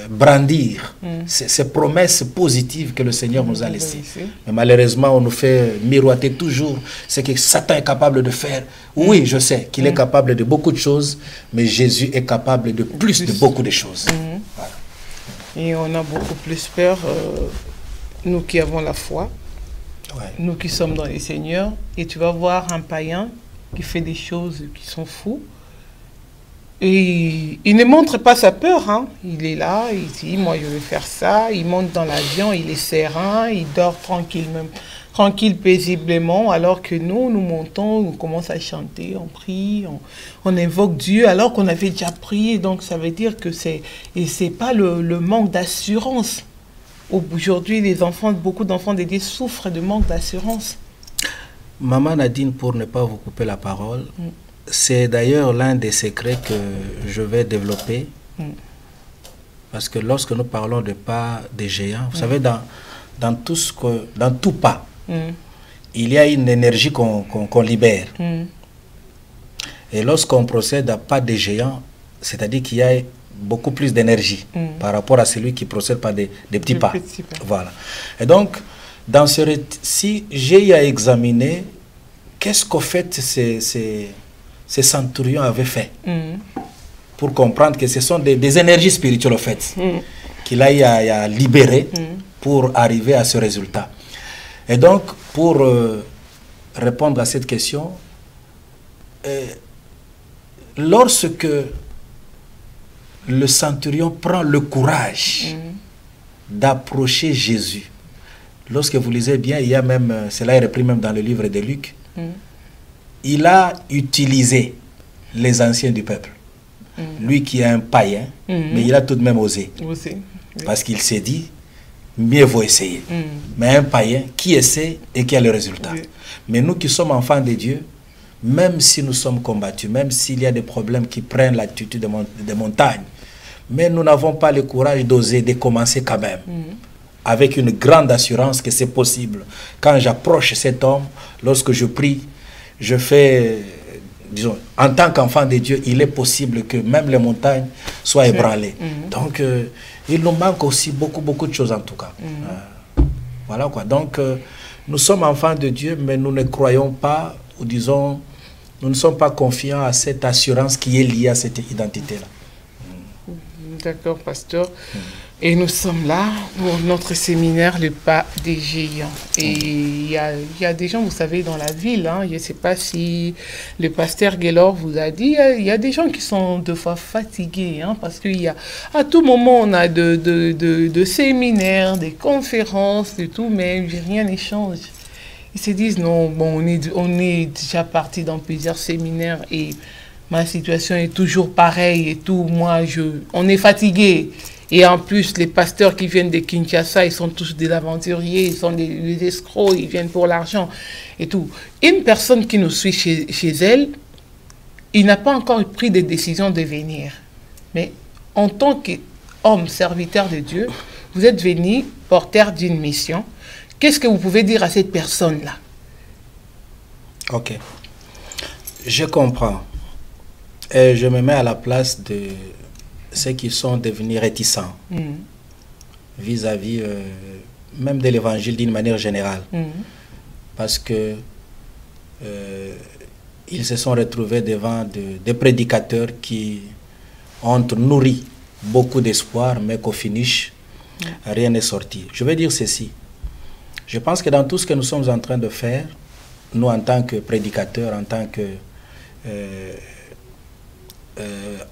brandir ces promesses positives que le Seigneur nous a laissées. Mais malheureusement, on nous fait miroiter toujours ce que Satan est capable de faire. Oui, je sais qu'il est capable de beaucoup de choses, mais Jésus est capable de plus de beaucoup de choses. Voilà. Et on a beaucoup plus peur, nous qui avons la foi, nous qui sommes dans les seigneurs. Et tu vas voir un païen qui fait des choses qui sont fous. Et il ne montre pas sa peur, hein. Il est là, il dit, moi je vais faire ça. Il monte dans l'avion, il est serein, il dort tranquille, paisiblement, alors que nous montons, on commence à chanter, on prie, on invoque Dieu, alors qu'on avait déjà prié. Donc ça veut dire que c'est pas le manque d'assurance. Aujourd'hui, beaucoup d'enfants de Dieu souffrent de manque d'assurance. Maman Nadine, pour ne pas vous couper la parole, c'est d'ailleurs l'un des secrets que je vais développer. Parce que lorsque nous parlons de pas des géants, vous savez, dans tout pas, il y a une énergie qu'on libère. Et lorsqu'on procède à pas des géants, c'est-à-dire qu'il y a beaucoup plus d'énergie par rapport à celui qui procède par des petits pas. Voilà. Et donc, dans ce récit, j'ai eu à examiner qu'est-ce qu'au fait ces centurions avaient fait pour comprendre que ce sont des énergies spirituelles, au fait, qu'il a eu à libérer pour arriver à ce résultat. Et donc, pour répondre à cette question, lorsque le centurion prend le courage d'approcher Jésus, lorsque vous lisez bien, il y a même, cela est repris même dans le livre de Luc, il a utilisé les anciens du peuple. Lui qui est un païen, mais il a tout de même osé. Parce qu'il s'est dit, mieux vaut essayer. Mais un païen qui essaie et qui a le résultat. Mais nous qui sommes enfants de Dieu, même si nous sommes combattus, même s'il y a des problèmes qui prennent l'attitude des montagnes, mais nous n'avons pas le courage d'oser, de commencer quand même. Avec une grande assurance que c'est possible. Quand j'approche cet homme, lorsque je prie, je fais, disons, en tant qu'enfant de Dieu, il est possible que même les montagnes soient ébranlées. Donc, il nous manque aussi beaucoup de choses en tout cas. Voilà quoi. Donc, nous sommes enfants de Dieu, mais nous ne croyons pas, ou disons, nous ne sommes pas confiants à cette assurance qui est liée à cette identité-là. D'accord, pasteur. Et nous sommes là pour notre séminaire, le pas des géants. Et il y a des gens, vous savez, dans la ville, hein, je ne sais pas si le pasteur Gaylor vous a dit, il y a des gens qui sont deux fois fatigués, hein, parce à tout moment, on a de séminaires, des conférences, de tout, mais rien ne change. Ils se disent, non, bon, on est déjà parti dans plusieurs séminaires et ma situation est toujours pareille et tout. Moi, on est fatigué. Et en plus, les pasteurs qui viennent de Kinshasa, ils sont tous des aventuriers, ils sont des escrocs, ils viennent pour l'argent et tout. Une personne qui nous suit chez elle, il n'a pas encore pris de décision de venir. Mais en tant qu'homme, serviteur de Dieu, vous êtes venu porteur d'une mission. Qu'est-ce que vous pouvez dire à cette personne-là? Ok. Je comprends. Et je me mets à la place de ceux qui sont devenus réticents vis-à-vis même de l'évangile d'une manière générale. Parce que ils se sont retrouvés devant des prédicateurs qui ont nourri beaucoup d'espoir, mais qu'au finish, rien n'est sorti. Je vais dire ceci. Je pense que dans tout ce que nous sommes en train de faire, nous en tant que prédicateurs, en tant que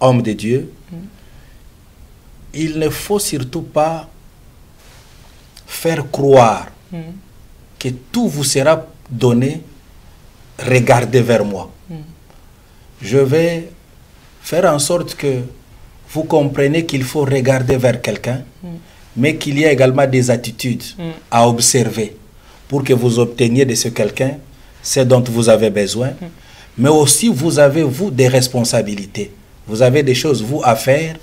hommes de Dieu, il ne faut surtout pas faire croire que tout vous sera donné, regardez vers moi. Je vais faire en sorte que vous compreniez qu'il faut regarder vers quelqu'un, mais qu'il y a également des attitudes à observer pour que vous obteniez de ce quelqu'un ce dont vous avez besoin. Mais aussi, vous avez, vous, des responsabilités. Vous avez des choses, vous, à faire.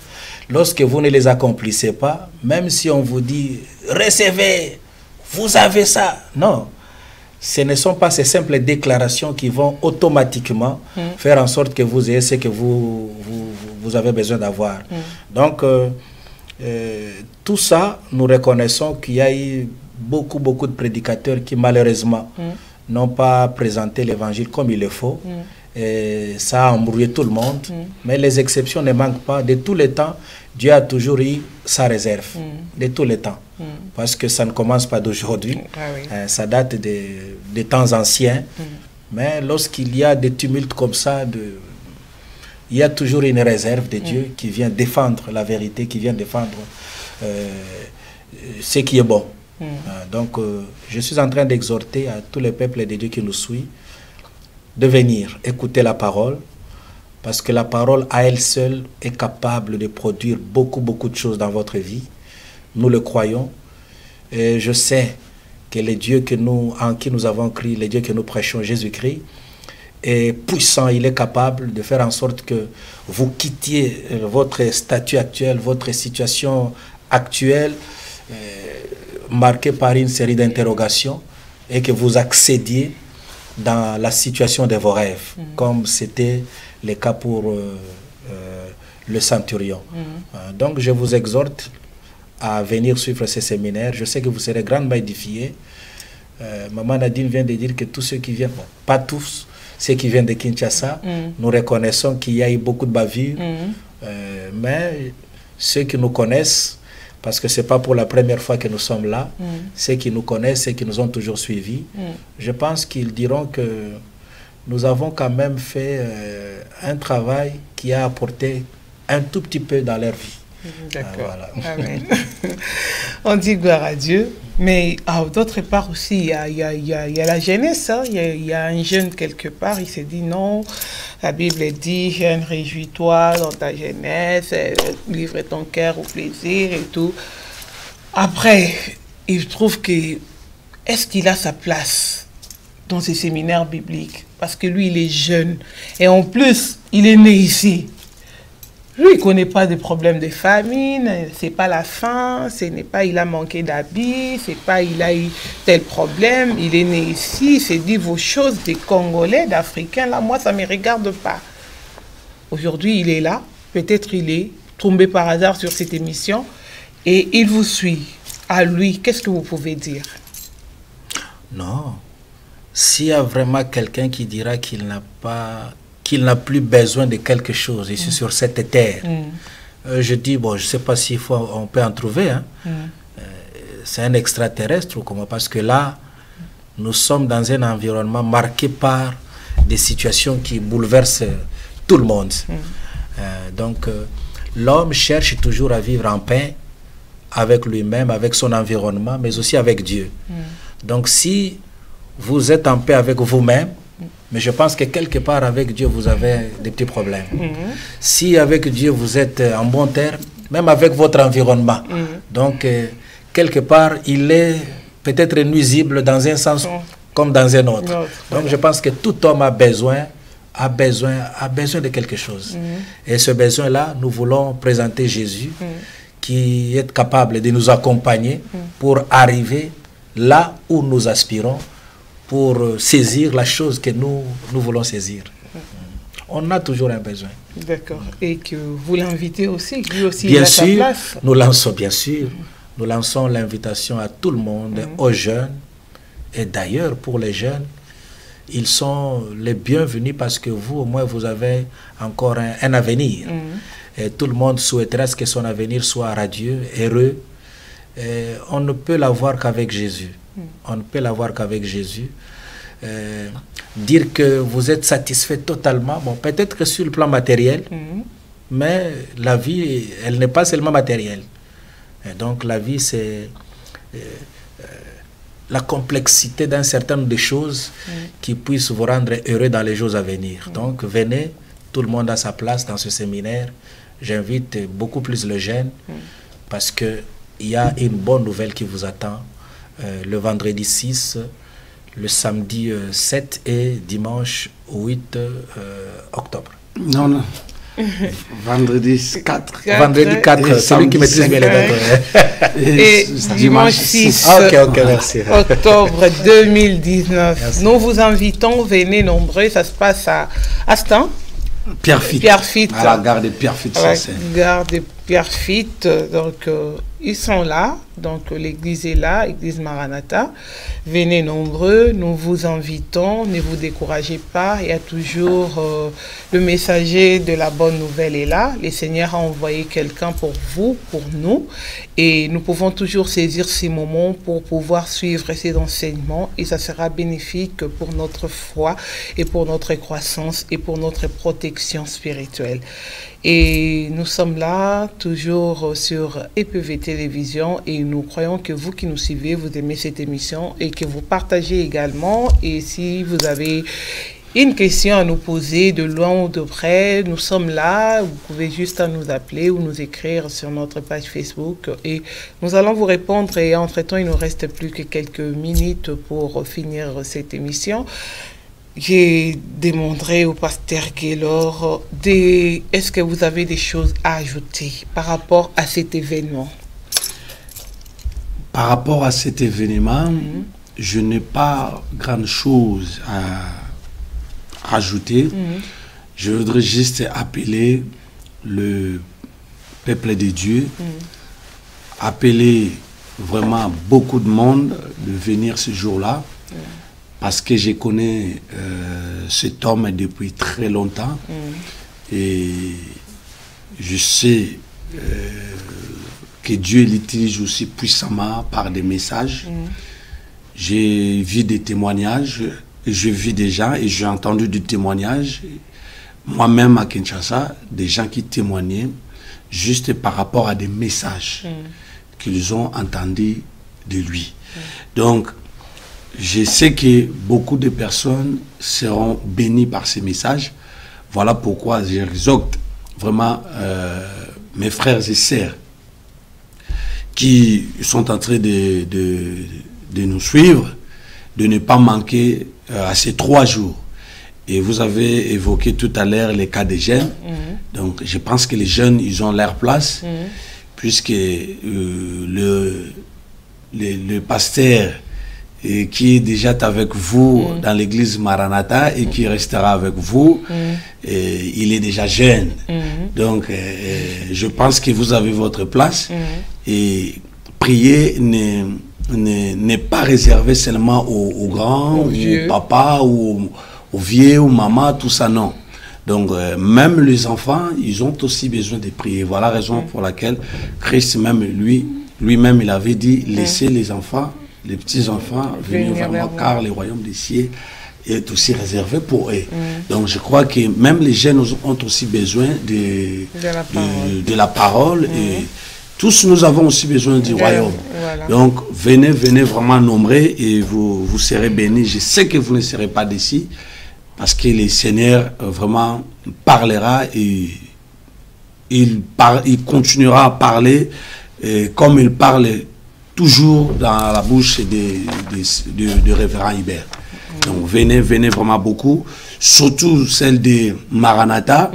Lorsque vous ne les accomplissez pas, même si on vous dit « recevez, vous avez ça ». Non, ce ne sont pas ces simples déclarations qui vont automatiquement faire en sorte que vous ayez ce que vous avez besoin d'avoir. Donc, tout ça, nous reconnaissons qu'il y a eu beaucoup de prédicateurs qui, malheureusement, n'ont pas présenté l'évangile comme il le faut. Et ça a embrouillé tout le monde. Mais les exceptions ne manquent pas. De tous les temps, Dieu a toujours eu sa réserve. De tous les temps. Parce que ça ne commence pas d'aujourd'hui. Ça date des temps anciens. Mais lorsqu'il y a des tumultes comme ça, il y a toujours une réserve de Dieu qui vient défendre la vérité, qui vient défendre ce qui est bon. Donc, je suis en train d'exhorter à tous les peuples de Dieu qui nous suivent de venir écouter la parole, parce que la parole à elle seule est capable de produire beaucoup de choses dans votre vie. Nous le croyons. Et je sais que le Dieu en qui nous avons cru, le Dieu que nous prêchons, Jésus-Christ, est puissant. Il est capable de faire en sorte que vous quittiez votre statut actuel, votre situation actuelle, marquée par une série d'interrogations, et que vous accédiez dans la situation de vos rêves, comme c'était le cas pour le centurion. Donc je vous exhorte à venir suivre ces séminaires. Je sais que vous serez grandement édifiés. Maman Nadine vient de dire que tous ceux qui viennent, bon, pas tous, ceux qui viennent de Kinshasa, nous reconnaissons qu'il y a eu beaucoup de bavures, mais ceux qui nous connaissent, parce que ce n'est pas pour la première fois que nous sommes là, ceux qui nous connaissent, ceux qui nous ont toujours suivis, je pense qu'ils diront que nous avons quand même fait un travail qui a apporté un tout petit peu dans leur vie. D'accord. Voilà. Amen. On dit gloire à Dieu, mais d'autre part aussi, il y a la jeunesse. Hein? Il y a un jeune quelque part, il s'est dit non, la Bible dit, jeune, réjouis-toi dans ta jeunesse, livre ton cœur au plaisir et tout. Après, il trouve que, est-ce qu'il a sa place dans ces séminaires bibliques? Parce que lui, il est jeune. Et en plus, il est né ici. Lui, il ne connaît pas de problèmes de famine, c'est pas la faim, ce n'est pas il a manqué d'habits, c'est pas il a eu tel problème, il est né ici, il s'est dit vos choses des Congolais, d'Africains, là, moi, ça ne me regarde pas. Aujourd'hui, il est là, peut-être il est tombé par hasard sur cette émission et il vous suit. À lui, qu'est-ce que vous pouvez dire? Non. S'il y a vraiment quelqu'un qui dira qu'il n'a plus besoin de quelque chose ici sur cette terre. Je dis, bon, je ne sais pas s'il faut, on peut en trouver. Hein. C'est un extraterrestre ou comment? Parce que là, nous sommes dans un environnement marqué par des situations qui bouleversent tout le monde. Donc, l'homme cherche toujours à vivre en paix avec lui-même, avec son environnement, mais aussi avec Dieu. Donc, si vous êtes en paix avec vous-même, mais je pense que quelque part avec Dieu, vous avez des petits problèmes. Si avec Dieu, vous êtes en bon terme, même avec votre environnement, donc quelque part, il est peut-être nuisible dans un sens comme dans un autre. Donc je pense que tout homme a besoin de quelque chose. Et ce besoin-là, nous voulons présenter Jésus, qui est capable de nous accompagner pour arriver là où nous aspirons, pour saisir la chose que nous voulons saisir. On a toujours un besoin. D'accord. Et que vous l'invitez aussi, lui aussi, bien il a sûr, sa place. Nous lançons, bien sûr, nous lançons l'invitation à tout le monde, aux jeunes. Et d'ailleurs, pour les jeunes, ils sont les bienvenus parce que vous, au moins, vous avez encore un avenir. Et tout le monde souhaiterait que son avenir soit radieux, heureux. Et on ne peut l'avoir qu'avec Jésus. On ne peut l'avoir qu'avec Jésus. Dire que vous êtes satisfait totalement, bon, peut-être que sur le plan matériel, mais la vie, elle n'est pas seulement matérielle. Et donc la vie, c'est la complexité d'un certain nombre de choses qui puissent vous rendre heureux dans les jours à venir. Donc venez, tout le monde a sa place dans ce séminaire. J'invite beaucoup plus les jeunes parce qu'il y a une bonne nouvelle qui vous attend. Le vendredi 6, le samedi 7 et dimanche 8 octobre. Non. Vendredi 4. Vendredi 4, celui qui maîtrise bien les dates. Et dimanche 6 ok, merci. Octobre 2019. Merci. Nous vous invitons, venez nombreux, ça se passe à Astin. Pierrefitte. Pierrefitte. À la gare de Pierrefitte. Gare de Pierrefitte, donc ils sont là, donc l'église est là, église Maranatha. Venez nombreux, nous vous invitons, ne vous découragez pas, il y a toujours le messager de la bonne nouvelle est là. Le Seigneur a envoyé quelqu'un pour vous, pour nous, et nous pouvons toujours saisir ces moments pour pouvoir suivre ces enseignements, et ça sera bénéfique pour notre foi et pour notre croissance et pour notre protection spirituelle. Et nous sommes là toujours sur EPV Télévision et nous croyons que vous qui nous suivez, vous aimez cette émission et que vous partagez également. Et si vous avez une question à nous poser de loin ou de près, nous sommes là. Vous pouvez juste nous appeler ou nous écrire sur notre page Facebook et nous allons vous répondre. Et entre-temps, il ne nous reste plus que quelques minutes pour finir cette émission. J'ai demandé au pasteur Gaylor, est-ce que vous avez des choses à ajouter par rapport à cet événement? Par rapport à cet événement, je n'ai pas grand chose à ajouter. Je voudrais juste appeler le peuple de Dieu, appeler vraiment beaucoup de monde de venir ce jour-là. Parce que je connais cet homme depuis très longtemps et je sais que Dieu l'utilise aussi puissamment par des messages. J'ai vu des témoignages, j'ai vu des gens et j'ai entendu des témoignages, moi-même à Kinshasa, des gens qui témoignaient juste par rapport à des messages qu'ils ont entendus de lui. Donc, je sais que beaucoup de personnes seront bénies par ces messages. Voilà pourquoi j'exhorte vraiment mes frères et sœurs qui sont en train de nous suivre, de ne pas manquer à ces 3 jours. Et vous avez évoqué tout à l'heure les cas des jeunes. Donc je pense que les jeunes, ils ont leur place, puisque le pasteur et qui est déjà avec vous dans l'église Maranatha et qui restera avec vous, et il est déjà jeune. Donc, je pense que vous avez votre place et prier n'est pas réservé seulement aux grands, aux papas, ou aux vieux, ou maman, tout ça, non. Donc, même les enfants, ils ont aussi besoin de prier. Voilà la raison pour laquelle Christ, même lui-même, il avait dit, laissez les enfants, les petits-enfants venir vraiment, car le royaume des cieux est aussi réservé pour eux. Donc je crois que même les jeunes ont aussi besoin de la parole et tous nous avons aussi besoin du royaume. Voilà. Donc venez vraiment nombreux et vous serez bénis. Je sais que vous ne serez pas d'ici parce que le Seigneur vraiment parlera et il continuera à parler comme il parle toujours dans la bouche de révérend Hubert. Donc venez vraiment beaucoup, surtout celle de Maranatha.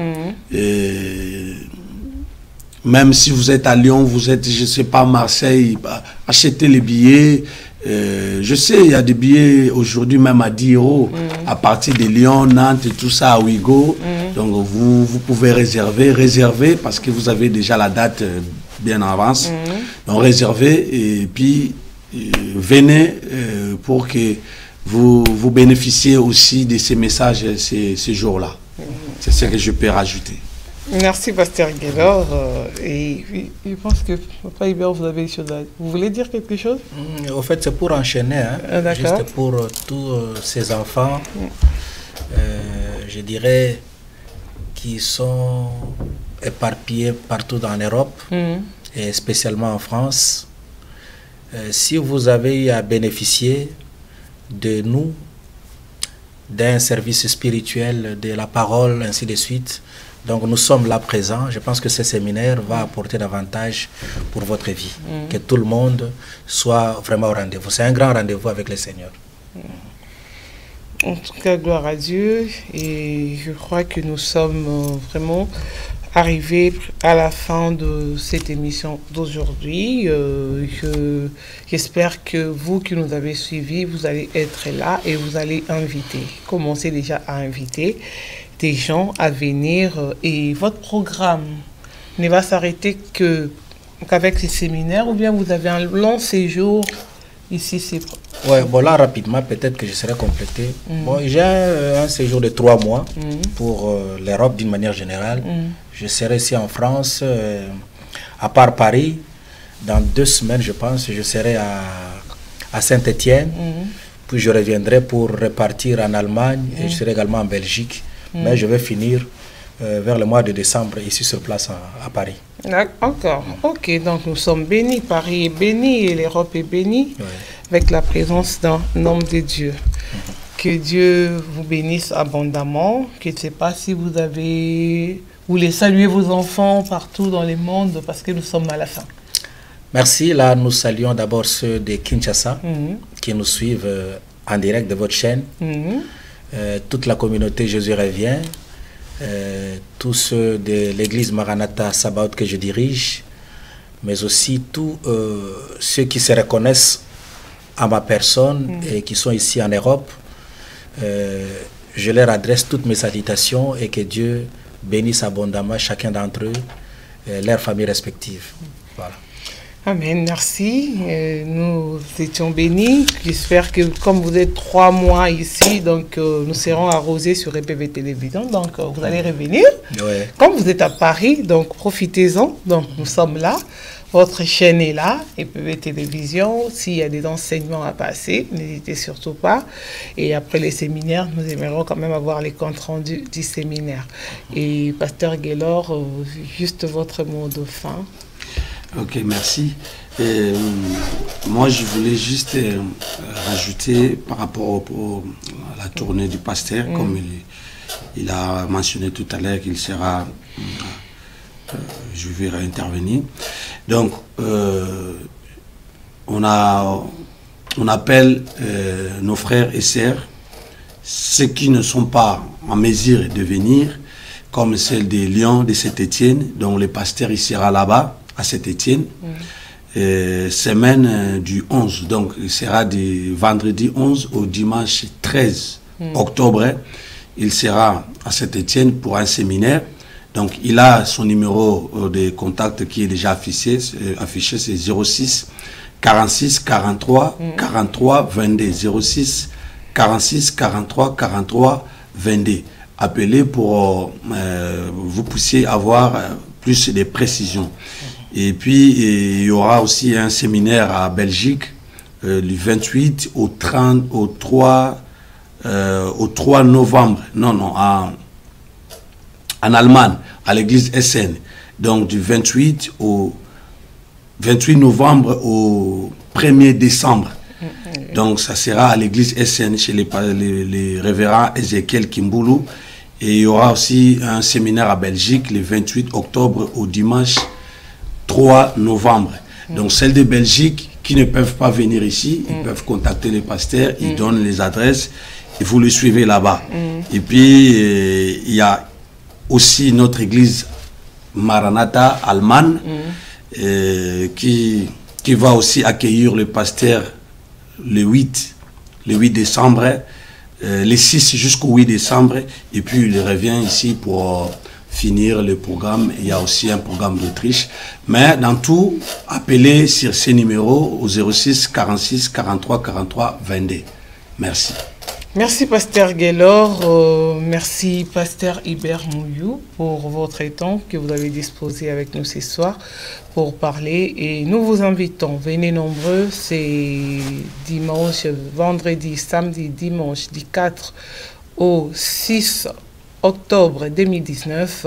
Même si vous êtes à Lyon, vous êtes, je ne sais pas, Marseille, achetez les billets. Je sais, il y a des billets aujourd'hui même à 10 € à partir de Lyon, Nantes et tout ça, à Ouigo. Donc vous pouvez réserver parce que vous avez déjà la date bien en avance. Donc réservez et puis venez pour que vous bénéficiez aussi de ces messages ces jours-là. C'est ce que je peux rajouter. Merci, pasteur Gaylor. Et je pense que, Papa Hubert, vous avez des choses à... Vous voulez dire quelque chose? Au fait, c'est pour enchaîner. Hein, juste pour tous ces enfants, je dirais, qui sont éparpillés partout dans l'Europe, et spécialement en France. Si vous avez eu à bénéficier de nous, d'un service spirituel, de la parole, ainsi de suite, donc nous sommes là présents. Je pense que ce séminaire va apporter davantage pour votre vie. Que tout le monde soit vraiment au rendez-vous. C'est un grand rendez-vous avec le Seigneur. En tout cas, gloire à Dieu. Et je crois que nous sommes vraiment arrivés à la fin de cette émission d'aujourd'hui. J'espère que vous qui nous avez suivis, vous allez être là et vous allez inviter. Commencez déjà à inviter des gens à venir et votre programme ne va s'arrêter qu'avec ces séminaires, ou bien vous avez un long séjour ici? Ouais, bon là rapidement, peut-être que je serai complété. Bon, j'ai un séjour de 3 mois pour l'Europe d'une manière générale. Je serai ici en France, à part Paris. Dans 2 semaines, je pense, je serai à Saint-Étienne. Puis je reviendrai pour repartir en Allemagne et je serai également en Belgique. Mais je vais finir vers le mois de décembre ici sur place à Paris. Encore. Ok, donc nous sommes bénis. Paris est béni et l'Europe est bénie avec la présence d'un homme de Dieu. Que Dieu vous bénisse abondamment. Je ne sais pas si vous voulez saluer vos enfants partout dans le monde parce que nous sommes à la fin. Merci. Là, nous saluons d'abord ceux de Kinshasa qui nous suivent en direct de votre chaîne. Toute la communauté Jésus revient. Tous ceux de l'église Maranatha Sabaoth que je dirige, mais aussi tous ceux qui se reconnaissent à ma personne et qui sont ici en Europe. Je leur adresse toutes mes salutations et que Dieu bénisse abondamment chacun d'entre eux, leurs familles respectives. Voilà. Amen, merci. Nous étions bénis. J'espère que comme vous êtes 3 mois ici, donc nous serons arrosés sur EPV Télévision. Donc vous allez revenir. Comme vous êtes à Paris, donc profitez-en. Donc nous sommes là. Votre chaîne est là, EPV Télévision. S'il y a des enseignements à passer, n'hésitez surtout pas. Et après les séminaires, nous aimerons quand même avoir les comptes rendus du séminaire. Et Pasteur Gaylor, juste votre mot de fin. Ok, merci. Moi, je voulais juste rajouter par rapport à la tournée du pasteur, comme il a mentionné tout à l'heure qu'il sera, je vais intervenir. Donc, on appelle nos frères et sœurs, ceux qui ne sont pas en mesure de venir, comme celle des Lions de Saint-Étienne, dont le pasteur il sera là-bas, à Saint-Étienne, semaine du 11, donc il sera du vendredi 11 au dimanche 13 octobre, il sera à Saint-Étienne pour un séminaire. Donc il a son numéro de contact qui est déjà affiché, c'est 06 46 43 43 22, 06 46 43 43 22. Appelez pour vous puissiez avoir plus de précisions. Et puis, il y aura aussi un séminaire à Belgique, du 28 au 3 novembre, en Allemagne, à l'église SN. Donc, du 28 novembre au 1er décembre. Donc, ça sera à l'église SN, chez les révérends Ezekiel Kimboulou. Et il y aura aussi un séminaire à Belgique, le 28 octobre au dimanche 3 novembre. Donc, celles de Belgique qui ne peuvent pas venir ici, ils peuvent contacter les pasteurs, ils donnent les adresses et vous les suivez là-bas. Et puis, il y a aussi notre église Maranatha allemande qui va aussi accueillir le pasteur le 8 décembre, les 6 jusqu'au 8 décembre, et puis il revient ici pour finir le programme. Il y a aussi un programme d'Autriche. Mais dans tout, appelez sur ces numéros au 06 46 43 43 22. Merci. Merci Pasteur Gaylor, merci Pasteur Hubert Mouyou pour votre temps que vous avez disposé avec nous ce soir pour parler, et nous vous invitons, venez nombreux, c'est dimanche, vendredi, samedi, dimanche du 4 au 6 octobre 2019,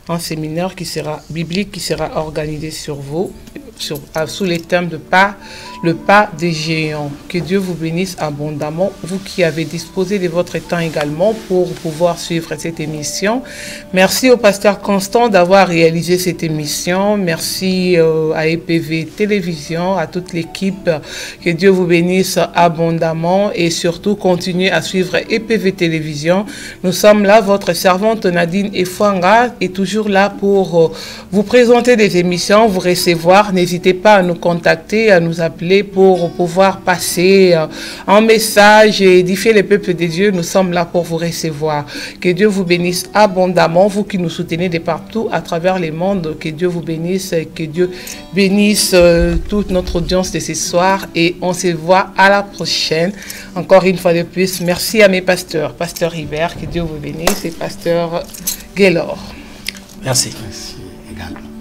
un séminaire qui sera biblique, qui sera organisé sur vous, sous les thèmes de le pas des géants. Que Dieu vous bénisse abondamment, vous qui avez disposé de votre temps également pour pouvoir suivre cette émission. Merci au pasteur Constant d'avoir réalisé cette émission. Merci à EPV Télévision, à toute l'équipe. Que Dieu vous bénisse abondamment et surtout continuez à suivre EPV Télévision. Nous sommes là, votre servante Nadine Efwanga est toujours là pour vous présenter des émissions, vous recevoir. N'hésitez n'hésitez pas à nous contacter, à nous appeler pour pouvoir passer un message et édifier les peuples de Dieu. Nous sommes là pour vous recevoir. Que Dieu vous bénisse abondamment, vous qui nous soutenez de partout à travers les mondes. Que Dieu vous bénisse, que Dieu bénisse toute notre audience de ce soir et on se voit à la prochaine. Encore une fois de plus, merci à mes pasteurs, Pasteur Hibert, que Dieu vous bénisse, et Pasteur Gaylor. Merci. Merci également.